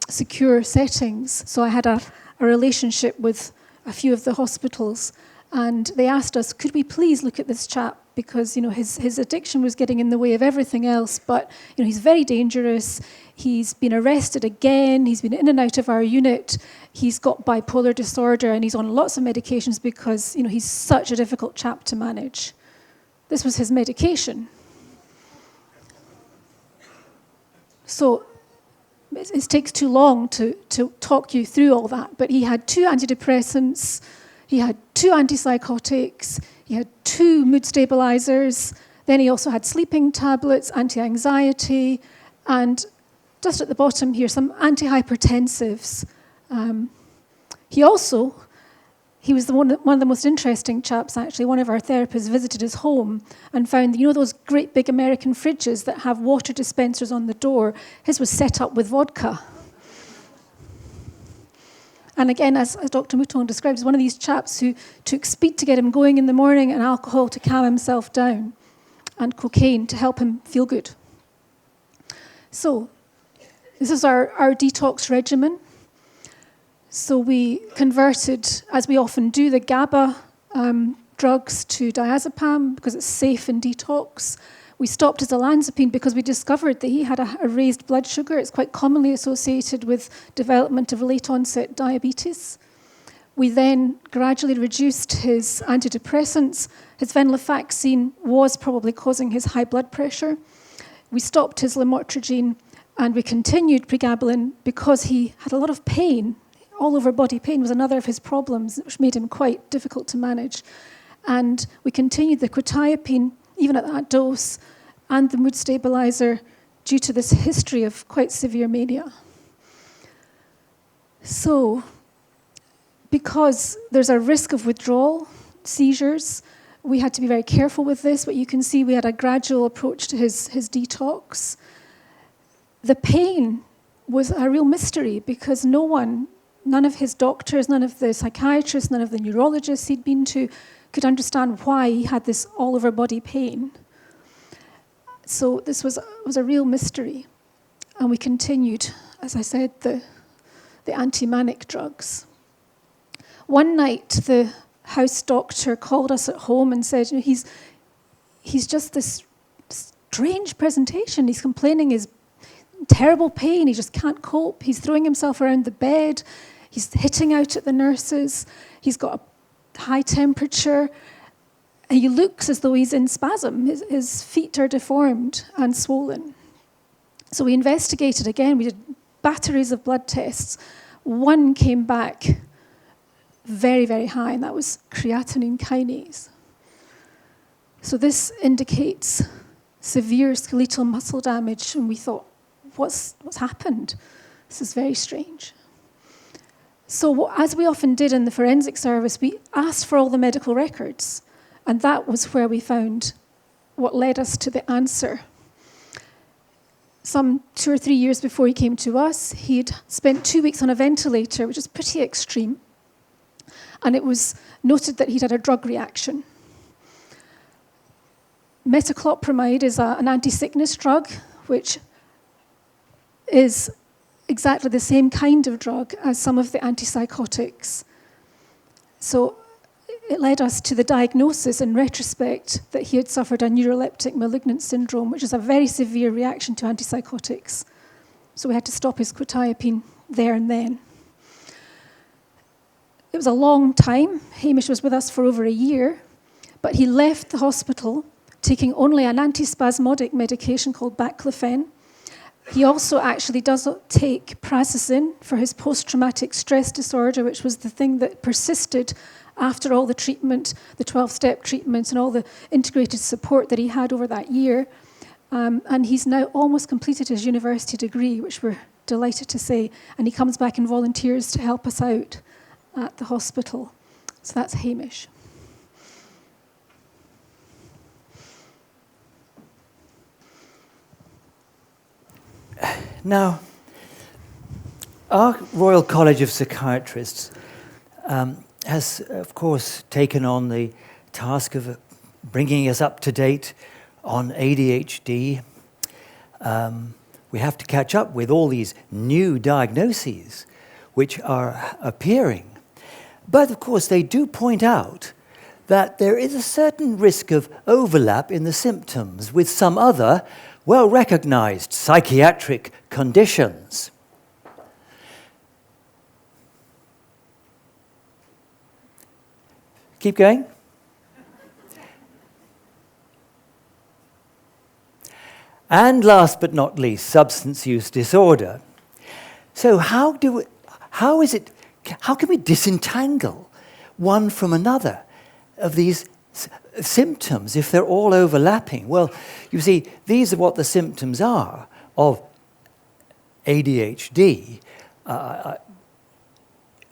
secure settings. So I had a relationship with a few of the hospitals, and they asked us, could we please look at this chap, because his addiction was getting in the way of everything else, but he's very dangerous. He's been arrested again. He's been in and out of our unit. He's got bipolar disorder, and he's on lots of medications because he's such a difficult chap to manage. This was his medication. So it takes too long to talk you through all that, but he had 2 antidepressants, he had 2 antipsychotics, he had 2 mood stabilizers, then he also had sleeping tablets, anti-anxiety, and just at the bottom here, some antihypertensives. He was one of the most interesting chaps, actually. One of our therapists visited his home and found, those great big American fridges that have water dispensers on the door? His was set up with vodka. And again, as Dr. Mouton described, he's one of these chaps who took speed to get him going in the morning and alcohol to calm himself down, and cocaine to help him feel good. So this is our detox regimen. So we converted, as we often do, the GABA drugs to diazepam because it's safe in detox. We stopped his olanzapine because we discovered that he had a raised blood sugar. It's quite commonly associated with development of late-onset diabetes. We then gradually reduced his antidepressants. His venlafaxine was probably causing his high blood pressure. We stopped his lamotrigine, and we continued pregabalin because he had a lot of pain. All over body pain was another of his problems, which made him quite difficult to manage. And we continued the quetiapine, even at that dose, and the mood stabilizer due to this history of quite severe mania. So, because there's a risk of withdrawal, seizures, we had to be very careful with this, but you can see we had a gradual approach to his detox. The pain was a real mystery because none of his doctors, none of the psychiatrists, none of the neurologists he'd been to could understand why he had this all-over body pain. So this was a real mystery. And we continued, as I said, the anti-manic drugs. One night, the house doctor called us at home and said, he's just this strange presentation. He's complaining his terrible pain. He just can't cope. He's throwing himself around the bed. He's hitting out at the nurses. He's got a high temperature. And he looks as though he's in spasm. His feet are deformed and swollen. So we investigated again. We did batteries of blood tests. One came back very, very high, and that was creatinine kinase. So this indicates severe skeletal muscle damage, and we thought, what's happened? This is very strange. So as we often did in the forensic service, we asked for all the medical records, and that was where we found what led us to the answer. Some 2 or 3 years before he came to us, he'd spent 2 weeks on a ventilator, which is pretty extreme, and it was noted that he'd had a drug reaction. Metoclopramide is an anti-sickness drug, which is exactly the same kind of drug as some of the antipsychotics. So it led us to the diagnosis in retrospect that he had suffered a neuroleptic malignant syndrome, which is a very severe reaction to antipsychotics. So we had to stop his quetiapine there and then. It was a long time. Hamish was with us for over a year, but he left the hospital taking only an antispasmodic medication called baclofen. He also actually does take prazosin for his post-traumatic stress disorder, which was the thing that persisted after all the treatment, the 12-step treatments and all the integrated support that he had over that year. And he's now almost completed his university degree, which we're delighted to say. And he comes back and volunteers to help us out at the hospital. So that's Hamish. Now, our Royal College of Psychiatrists has, of course, taken on the task of bringing us up to date on ADHD. We have to catch up with all these new diagnoses which are appearing. But, of course, they do point out that there is a certain risk of overlap in the symptoms with some other well-recognized psychiatric conditions. Keep going. And last but not least, substance use disorder. So how can we disentangle one from another of these symptoms if they're all overlapping? Well, you see, these are what the symptoms are of ADHD.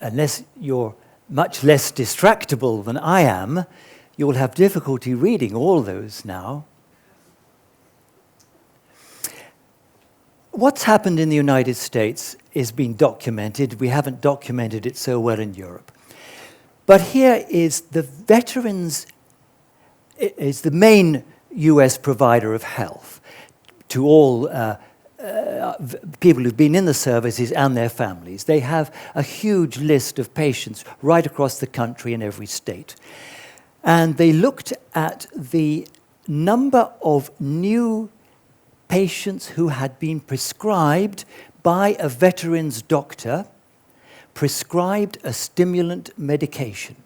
Unless you're much less distractible than I am, you'll have difficulty reading all those now. What's happened in the United States is being documented. We haven't documented it so well in Europe. But here is the veterans, is the main US provider of health to all people who've been in the services and their families. They have a huge list of patients right across the country in every state. And they looked at the number of new patients who had been prescribed by a veteran's doctor, prescribed a stimulant medication.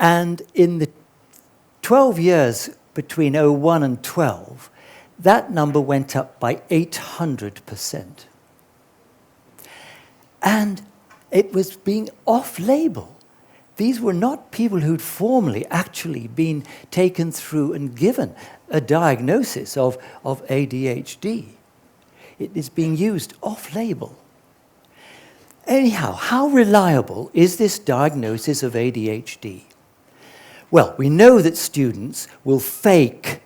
And in the 12 years between 01 and 12, that number went up by 800%. And it was being off-label. These were not people who'd formerly actually been taken through and given a diagnosis of ADHD. It is being used off-label. Anyhow, how reliable is this diagnosis of ADHD? Well, we know that students will fake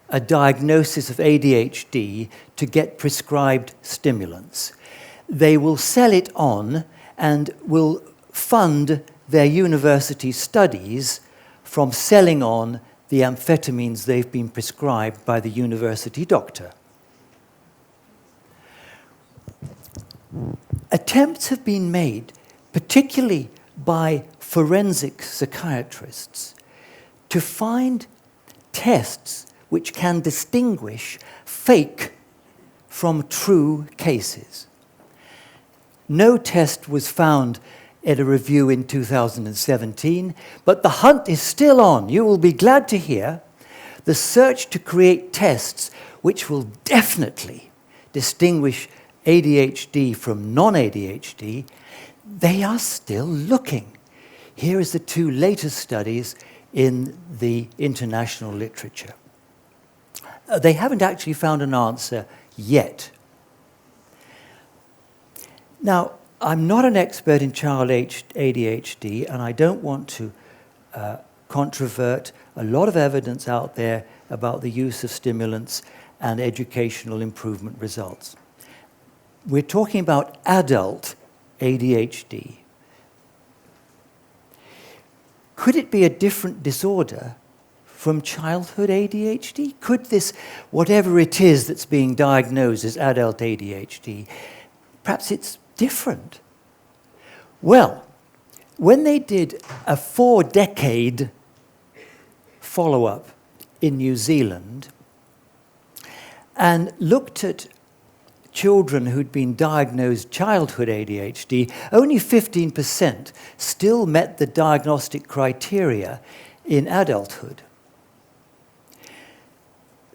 a diagnosis of ADHD to get prescribed stimulants. They will sell it on and will fund their university studies from selling on the amphetamines they've been prescribed by the university doctor. Attempts have been made, particularly by forensic psychiatrists, to find tests which can distinguish fake from true cases. No test was found at a review in 2017, but the hunt is still on. You will be glad to hear the search to create tests which will definitely distinguish ADHD from non-ADHD. They are still looking. Here is the two latest studies in the international literature. They haven't actually found an answer yet. Now, I'm not an expert in child ADHD, and I don't want to controvert a lot of evidence out there about the use of stimulants and educational improvement results. We're talking about adult ADHD. Could it be a different disorder from childhood ADHD? Could this, whatever it is that's being diagnosed as adult ADHD, perhaps it's different? Well, when they did a 4-decade follow-up in New Zealand and looked at children who'd been diagnosed childhood ADHD, only 15% still met the diagnostic criteria in adulthood.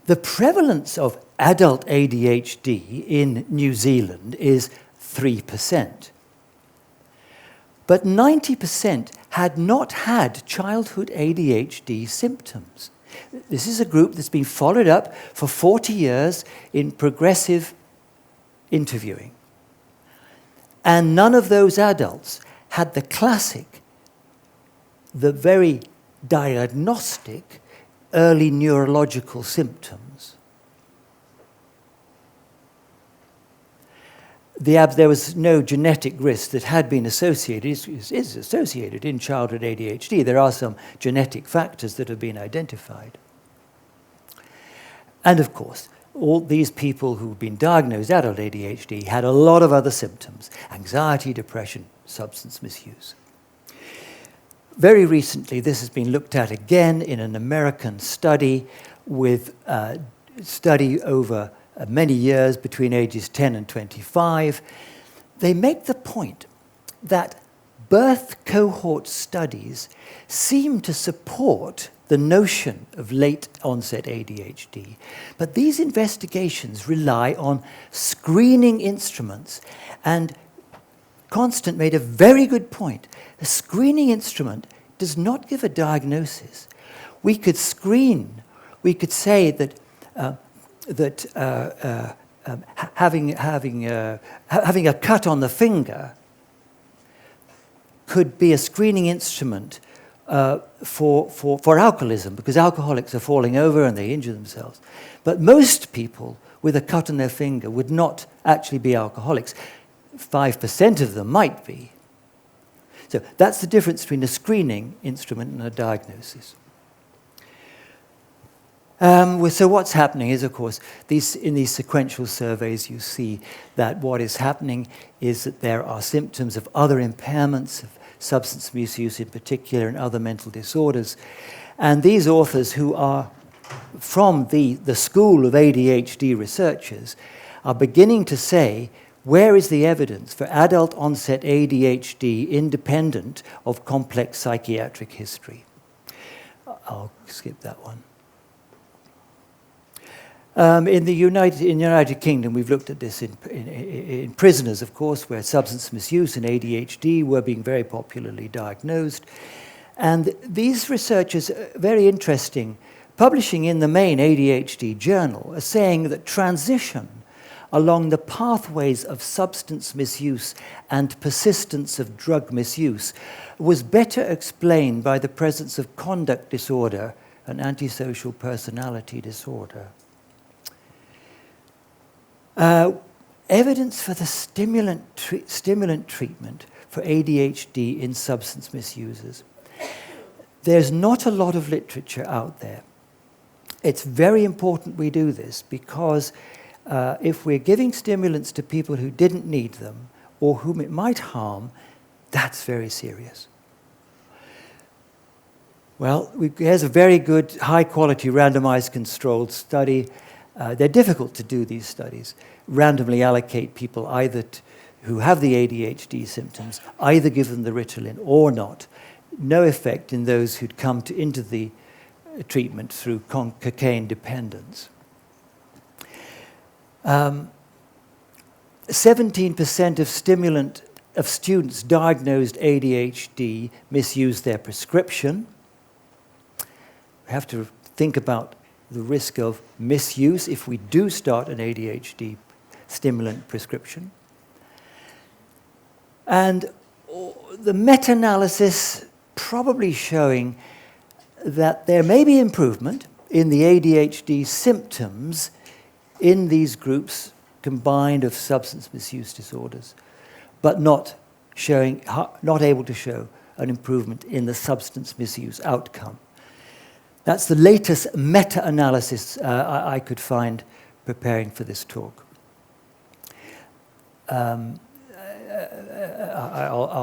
The prevalence of adult ADHD in New Zealand is 3%. But 90% had not had childhood ADHD symptoms. This is a group that's been followed up for 40 years in progressive interviewing. And none of those adults had the classic, the very diagnostic early neurological symptoms. There was no genetic risk that had been associated, is associated in childhood ADHD. There are some genetic factors that have been identified. And of course, all these people who've been diagnosed adult ADHD had a lot of other symptoms: anxiety, depression, substance misuse. Very recently, this has been looked at again in an American study with study over many years between ages 10 and 25. They make the point that birth cohort studies seem to support the notion of late onset ADHD. But these investigations rely on screening instruments, and Constance made a very good point. A screening instrument does not give a diagnosis. We could screen, we could say that having a cut on the finger could be a screening instrument for alcoholism, because alcoholics are falling over and they injure themselves. But most people with a cut on their finger would not actually be alcoholics. 5% of them might be. So that's the difference between a screening instrument and a diagnosis. So what's happening is, of course, in these sequential surveys, you see that what is happening is that there are symptoms of other impairments, of substance misuse in particular, and other mental disorders. And these authors, who are from the school of ADHD researchers, are beginning to say, where is the evidence for adult onset ADHD independent of complex psychiatric history? I'll skip that one. In the United Kingdom, we've looked at this in prisoners, of course, where substance misuse and ADHD were being very popularly diagnosed. And these researchers, very interesting, publishing in the main ADHD journal, are saying that transition along the pathways of substance misuse and persistence of drug misuse was better explained by the presence of conduct disorder and antisocial personality disorder. Evidence for the stimulant treatment for ADHD in substance misusers. There's not a lot of literature out there. It's very important we do this, because if we're giving stimulants to people who didn't need them or whom it might harm, that's very serious. Well, here's a very good, high-quality, randomized controlled study. They're difficult to do, these studies. Randomly allocate people either who have the ADHD symptoms, either give them the Ritalin or not. No effect in those who'd come into the treatment through cocaine dependence. 17% of students diagnosed ADHD misused their prescription. We have to think about the risk of misuse if we do start an ADHD stimulant prescription. And the meta-analysis probably showing that there may be improvement in the ADHD symptoms in these groups combined of substance misuse disorders, but not able to show an improvement in the substance misuse outcome. That's the latest meta-analysis I could find preparing for this talk. I'll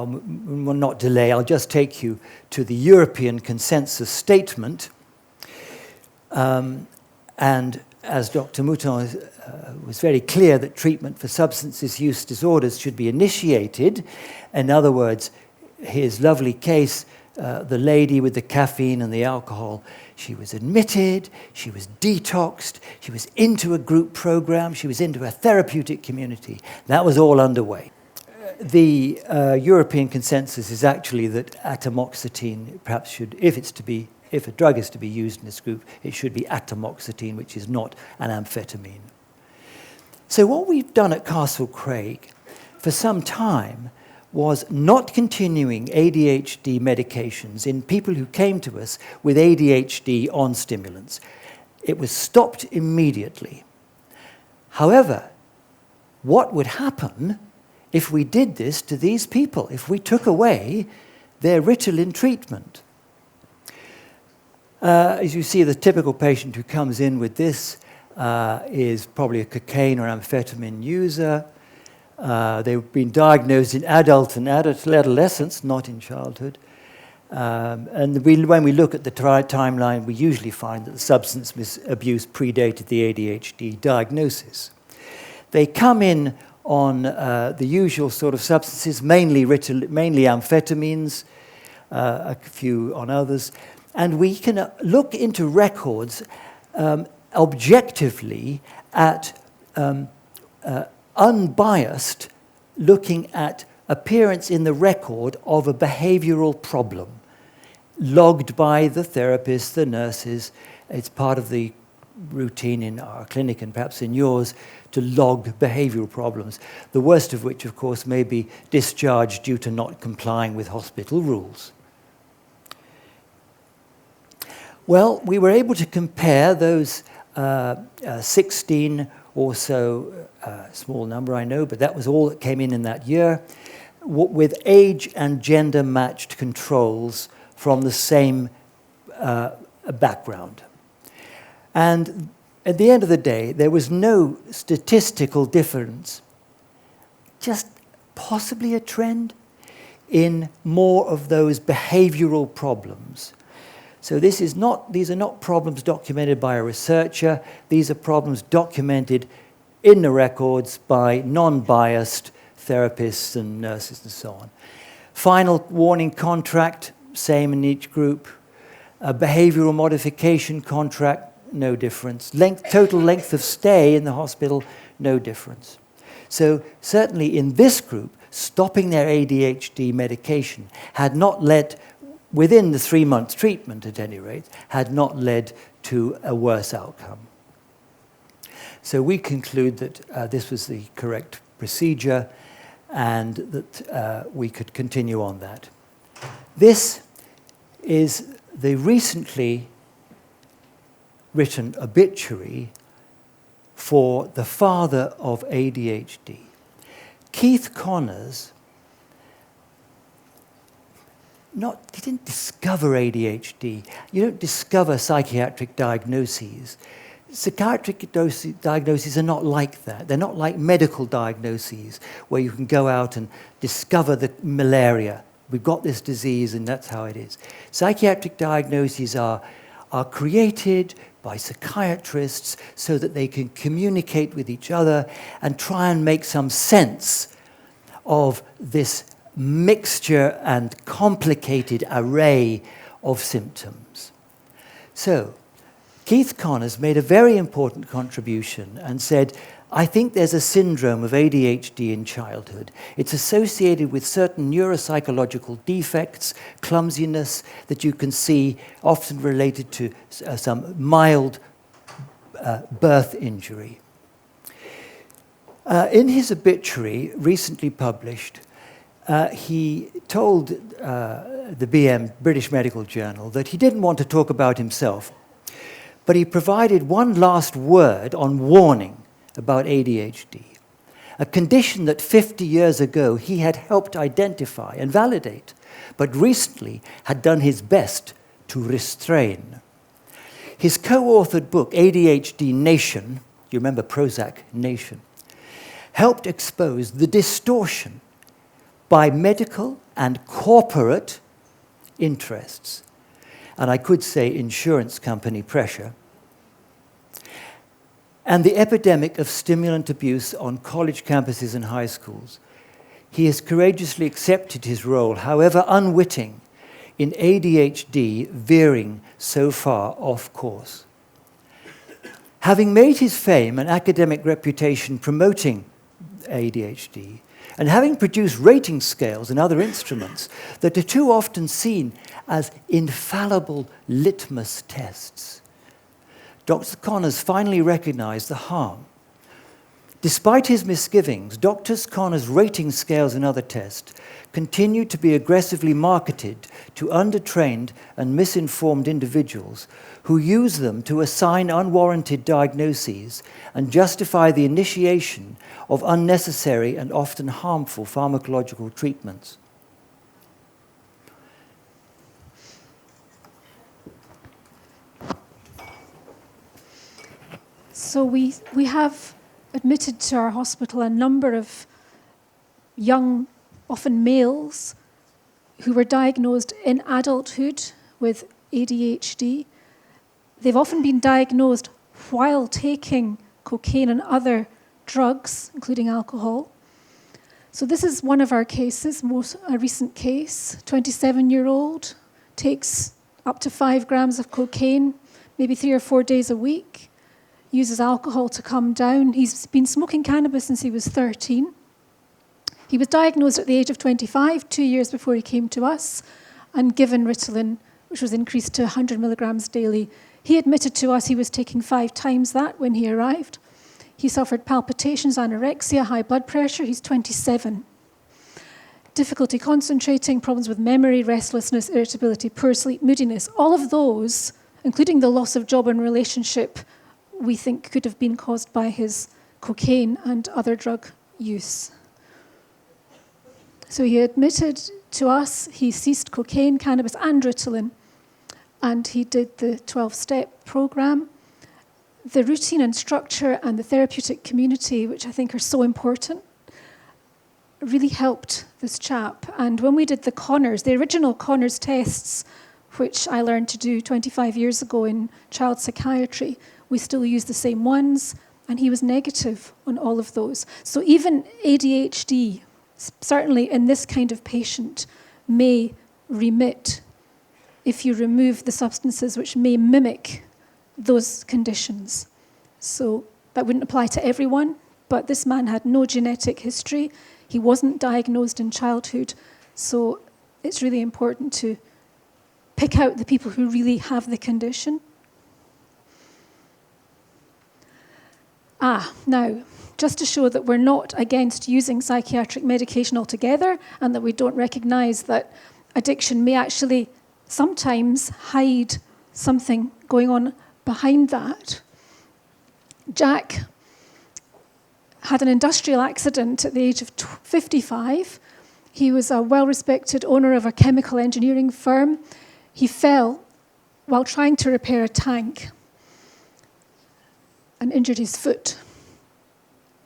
not delay, I'll just take you to the European consensus statement. And as Dr. Mouton was very clear that treatment for substance use disorders should be initiated. In other words, his lovely case, the lady with the caffeine and the alcohol, she was admitted, she was detoxed, she was into a group program, she was into a therapeutic community. That was all underway. The European consensus is actually that atomoxetine perhaps should, if a drug is to be used in this group, it should be atomoxetine, which is not an amphetamine. So what we've done at Castle Craig for some time was not continuing ADHD medications in people who came to us with ADHD on stimulants. It was stopped immediately. However, what would happen if we did this to these people, if we took away their Ritalin treatment? As you see, the typical patient who comes in with this is probably a cocaine or amphetamine user. They've been diagnosed in adult and adolescence, not in childhood. And when we look at the timeline, we usually find that the substance abuse predated the ADHD diagnosis. They come in on the usual sort of substances, mainly amphetamines, a few on others. And we can look into records objectively at unbiased, looking at appearance in the record of a behavioral problem, logged by the therapists, the nurses. It's part of the routine in our clinic and perhaps in yours to log behavioral problems, the worst of which, of course, may be discharged due to not complying with hospital rules. Well, we were able to compare those 16 or so, small number I know, but that was all that came in that year, with age and gender matched controls from the same background. And at the end of the day, there was no statistical difference, just possibly a trend in more of those behavioral problems. So these are not problems documented by a researcher. These are problems documented in the records by non-biased therapists and nurses and so on. Final warning contract, same in each group. A behavioral modification contract, no difference. Total length of stay in the hospital, no difference. So certainly in this group, stopping their ADHD medication had not led, within the 3 months treatment at any rate, had not led to a worse outcome. So we conclude that this was the correct procedure and that we could continue on that. This is the recently written obituary for the father of ADHD. Keith Connors, he didn't discover ADHD. You don't discover psychiatric diagnoses. Psychiatric diagnoses are not like that. They're not like medical diagnoses where you can go out and discover the malaria. We've got this disease and that's how it is. Psychiatric diagnoses are created by psychiatrists so that they can communicate with each other and try and make some sense of this mixture and complicated array of symptoms. So, Keith Connors made a very important contribution and said, I think there's a syndrome of ADHD in childhood. It's associated with certain neuropsychological defects, clumsiness that you can see, often related to some mild birth injury. In his obituary, recently published, he told the BM, British Medical Journal, that he didn't want to talk about himself, but he provided one last word on warning about ADHD, a condition that 50 years ago he had helped identify and validate, but recently had done his best to restrain. His co-authored book, ADHD Nation, you remember Prozac Nation, helped expose the distortion by medical and corporate interests, and I could say insurance company pressure, and the epidemic of stimulant abuse on college campuses and high schools. He has courageously accepted his role, however unwitting, in ADHD veering so far off course. Having made his fame and academic reputation promoting ADHD, and having produced rating scales and other instruments that are too often seen as infallible litmus tests, Dr. Connors finally recognized the harm. Despite his misgivings, Dr. Connors' rating scales and other tests continue to be aggressively marketed to undertrained and misinformed individuals who use them to assign unwarranted diagnoses and justify the initiation of unnecessary and often harmful pharmacological treatments. So we have admitted to our hospital a number of young, often males, who were diagnosed in adulthood with ADHD. They've often been diagnosed while taking cocaine and other drugs, including alcohol. So this is one of our cases, a recent case, 27-year-old, takes up to 5 grams of cocaine, maybe 3 or 4 days a week, uses alcohol to calm down. He's been smoking cannabis since he was 13. He was diagnosed at the age of 25, 2 years before he came to us, and given Ritalin, which was increased to 100 milligrams daily. He admitted to us he was taking 5 times that when he arrived. He suffered palpitations, anorexia, high blood pressure. He's 27. Difficulty concentrating, problems with memory, restlessness, irritability, poor sleep, moodiness. All of those, including the loss of job and relationship, we think could have been caused by his cocaine and other drug use. So he admitted to us he ceased cocaine, cannabis, and Ritalin, and he did the 12-step program. The routine and structure and the therapeutic community, which I think are so important, really helped this chap. And when we did the Connors, the original Connors tests, which I learned to do 25 years ago in child psychiatry, we still use the same ones, and he was negative on all of those. So even ADHD, certainly in this kind of patient, may remit if you remove the substances which may mimic those conditions. So that wouldn't apply to everyone, but this man had no genetic history. He wasn't diagnosed in childhood, so it's really important to pick out the people who really have the condition. Now, just to show that we're not against using psychiatric medication altogether and that we don't recognise that addiction may actually sometimes hide something going on behind that. Jack had an industrial accident at the age of 55. He was a well-respected owner of a chemical engineering firm. He fell while trying to repair a tank and injured his foot.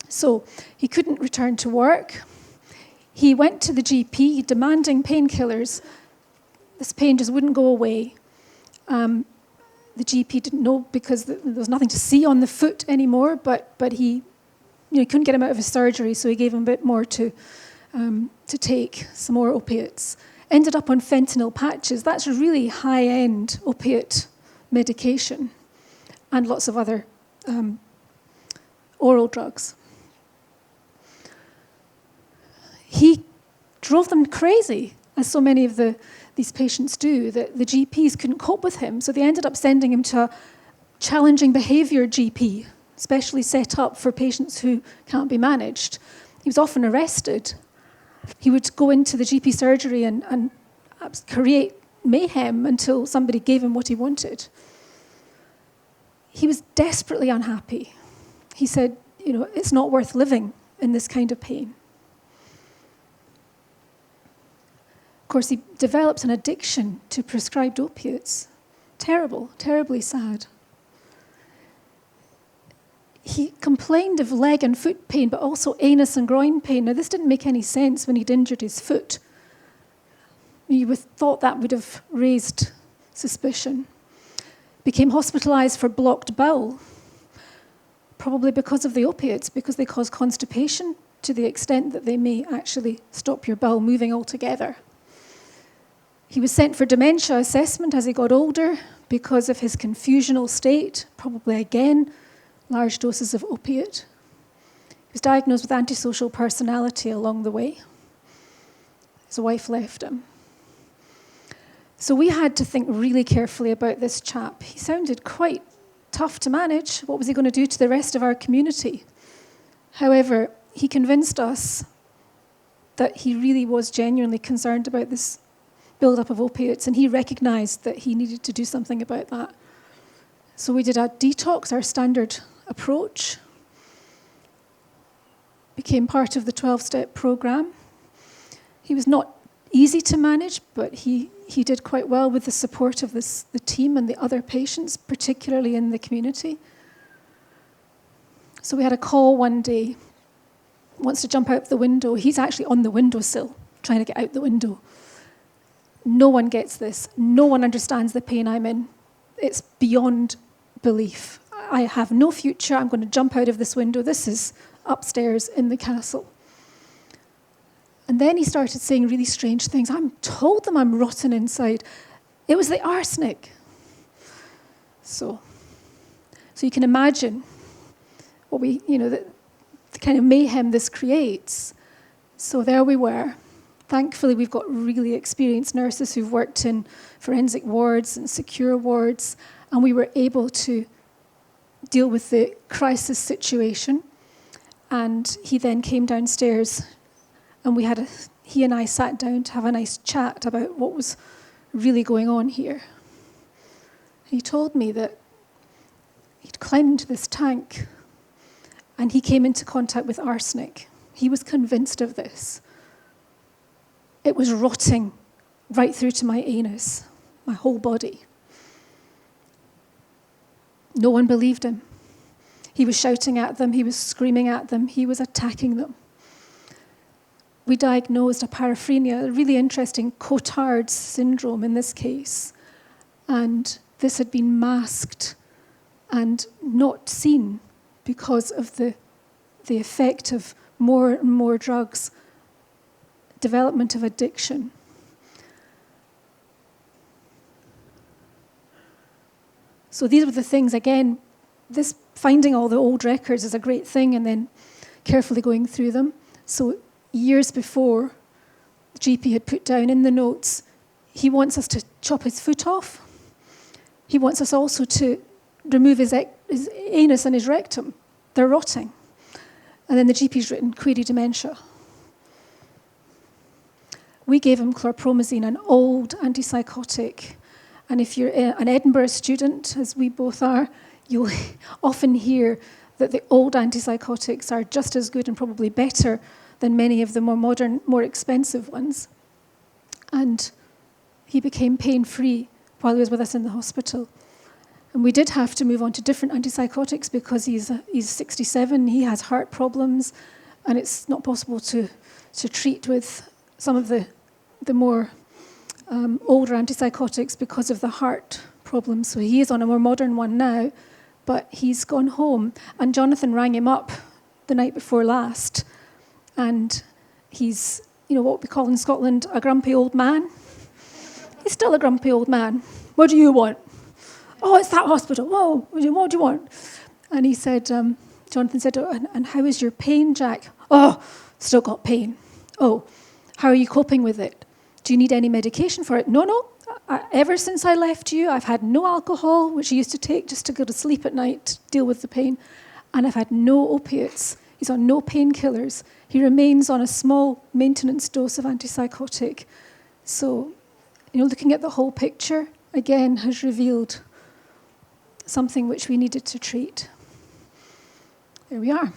So he couldn't return to work. He went to the GP demanding painkillers. This pain just wouldn't go away. The GP didn't know because there was nothing to see on the foot anymore, but he couldn't get him out of his surgery, so he gave him a bit more to take, some more opiates. Ended up on fentanyl patches. That's really high-end opiate medication, and lots of other oral drugs. He drove them crazy, as so many of these patients do. The GPs couldn't cope with him, so they ended up sending him to a challenging behaviour GP, specially set up for patients who can't be managed. He was often arrested. He would go into the GP surgery and create mayhem until somebody gave him what he wanted. He was desperately unhappy. He said, it's not worth living in this kind of pain. Of course, he developed an addiction to prescribed opiates. Terrible, terribly sad. He complained of leg and foot pain, but also anus and groin pain. Now, this didn't make any sense when he'd injured his foot. You would have thought that would have raised suspicion. Became hospitalised for blocked bowel, probably because of the opiates, because they cause constipation to the extent that they may actually stop your bowel moving altogether. He was sent for dementia assessment as he got older because of his confusional state, probably again, large doses of opiate. He was diagnosed with antisocial personality along the way. His wife left him. So we had to think really carefully about this chap. He sounded quite tough to manage. What was he going to do to the rest of our community? However, he convinced us that he really was genuinely concerned about this build-up of opiates, and he recognised that he needed to do something about that. So we did a detox, our standard approach, became part of the 12-step program. He was not easy to manage, but he did quite well with the support of the team and the other patients, particularly in the community. So we had a call one day, wants to jump out the window. He's actually on the windowsill, trying to get out the window. No one gets this. No one understands the pain I'm in. It's beyond belief. I have no future. I'm going to jump out of this window. This is upstairs in the castle. And then he started saying really strange things. I'm told them I'm rotten inside. It was the arsenic. So you can imagine what the kind of mayhem this creates. So there we were. Thankfully, we've got really experienced nurses who've worked in forensic wards and secure wards, and we were able to deal with the crisis situation. And he then came downstairs, and he and I sat down to have a nice chat about what was really going on here. He told me that he'd climbed into this tank, and he came into contact with arsenic. He was convinced of this. It was rotting right through to my anus, my whole body. No one believed him. He was shouting at them, he was screaming at them, he was attacking them. We diagnosed a paraphrenia, a really interesting Cotard's syndrome in this case. And this had been masked and not seen because of the effect of more and more drugs, development of addiction. So these were the things, again, this finding all the old records is a great thing, and then carefully going through them. So years before, the GP had put down in the notes, he wants us to chop his foot off. He wants us also to remove his anus and his rectum. They're rotting. And then the GP's written query dementia. We gave him chlorpromazine, an old antipsychotic. And if you're an Edinburgh student, as we both are, you'll often hear that the old antipsychotics are just as good and probably better than many of the more modern, more expensive ones. And he became pain-free while he was with us in the hospital. And we did have to move on to different antipsychotics because he's 67, he has heart problems, and it's not possible to treat with some of the more older antipsychotics because of the heart problems. So he is on a more modern one now, but he's gone home. And Jonathan rang him up the night before last, and he's, what we call in Scotland, a grumpy old man. He's still a grumpy old man. What do you want? Oh, it's that hospital. Oh, what do you want? And he said, Jonathan said, and how is your pain, Jack? Oh, still got pain. Oh, how are you coping with it? Do you need any medication for it? No. Ever since I left you, I've had no alcohol, which he used to take just to go to sleep at night to deal with the pain. And I've had no opiates. He's on no painkillers. He remains on a small maintenance dose of antipsychotic. So, looking at the whole picture, again, has revealed something which we needed to treat. There we are.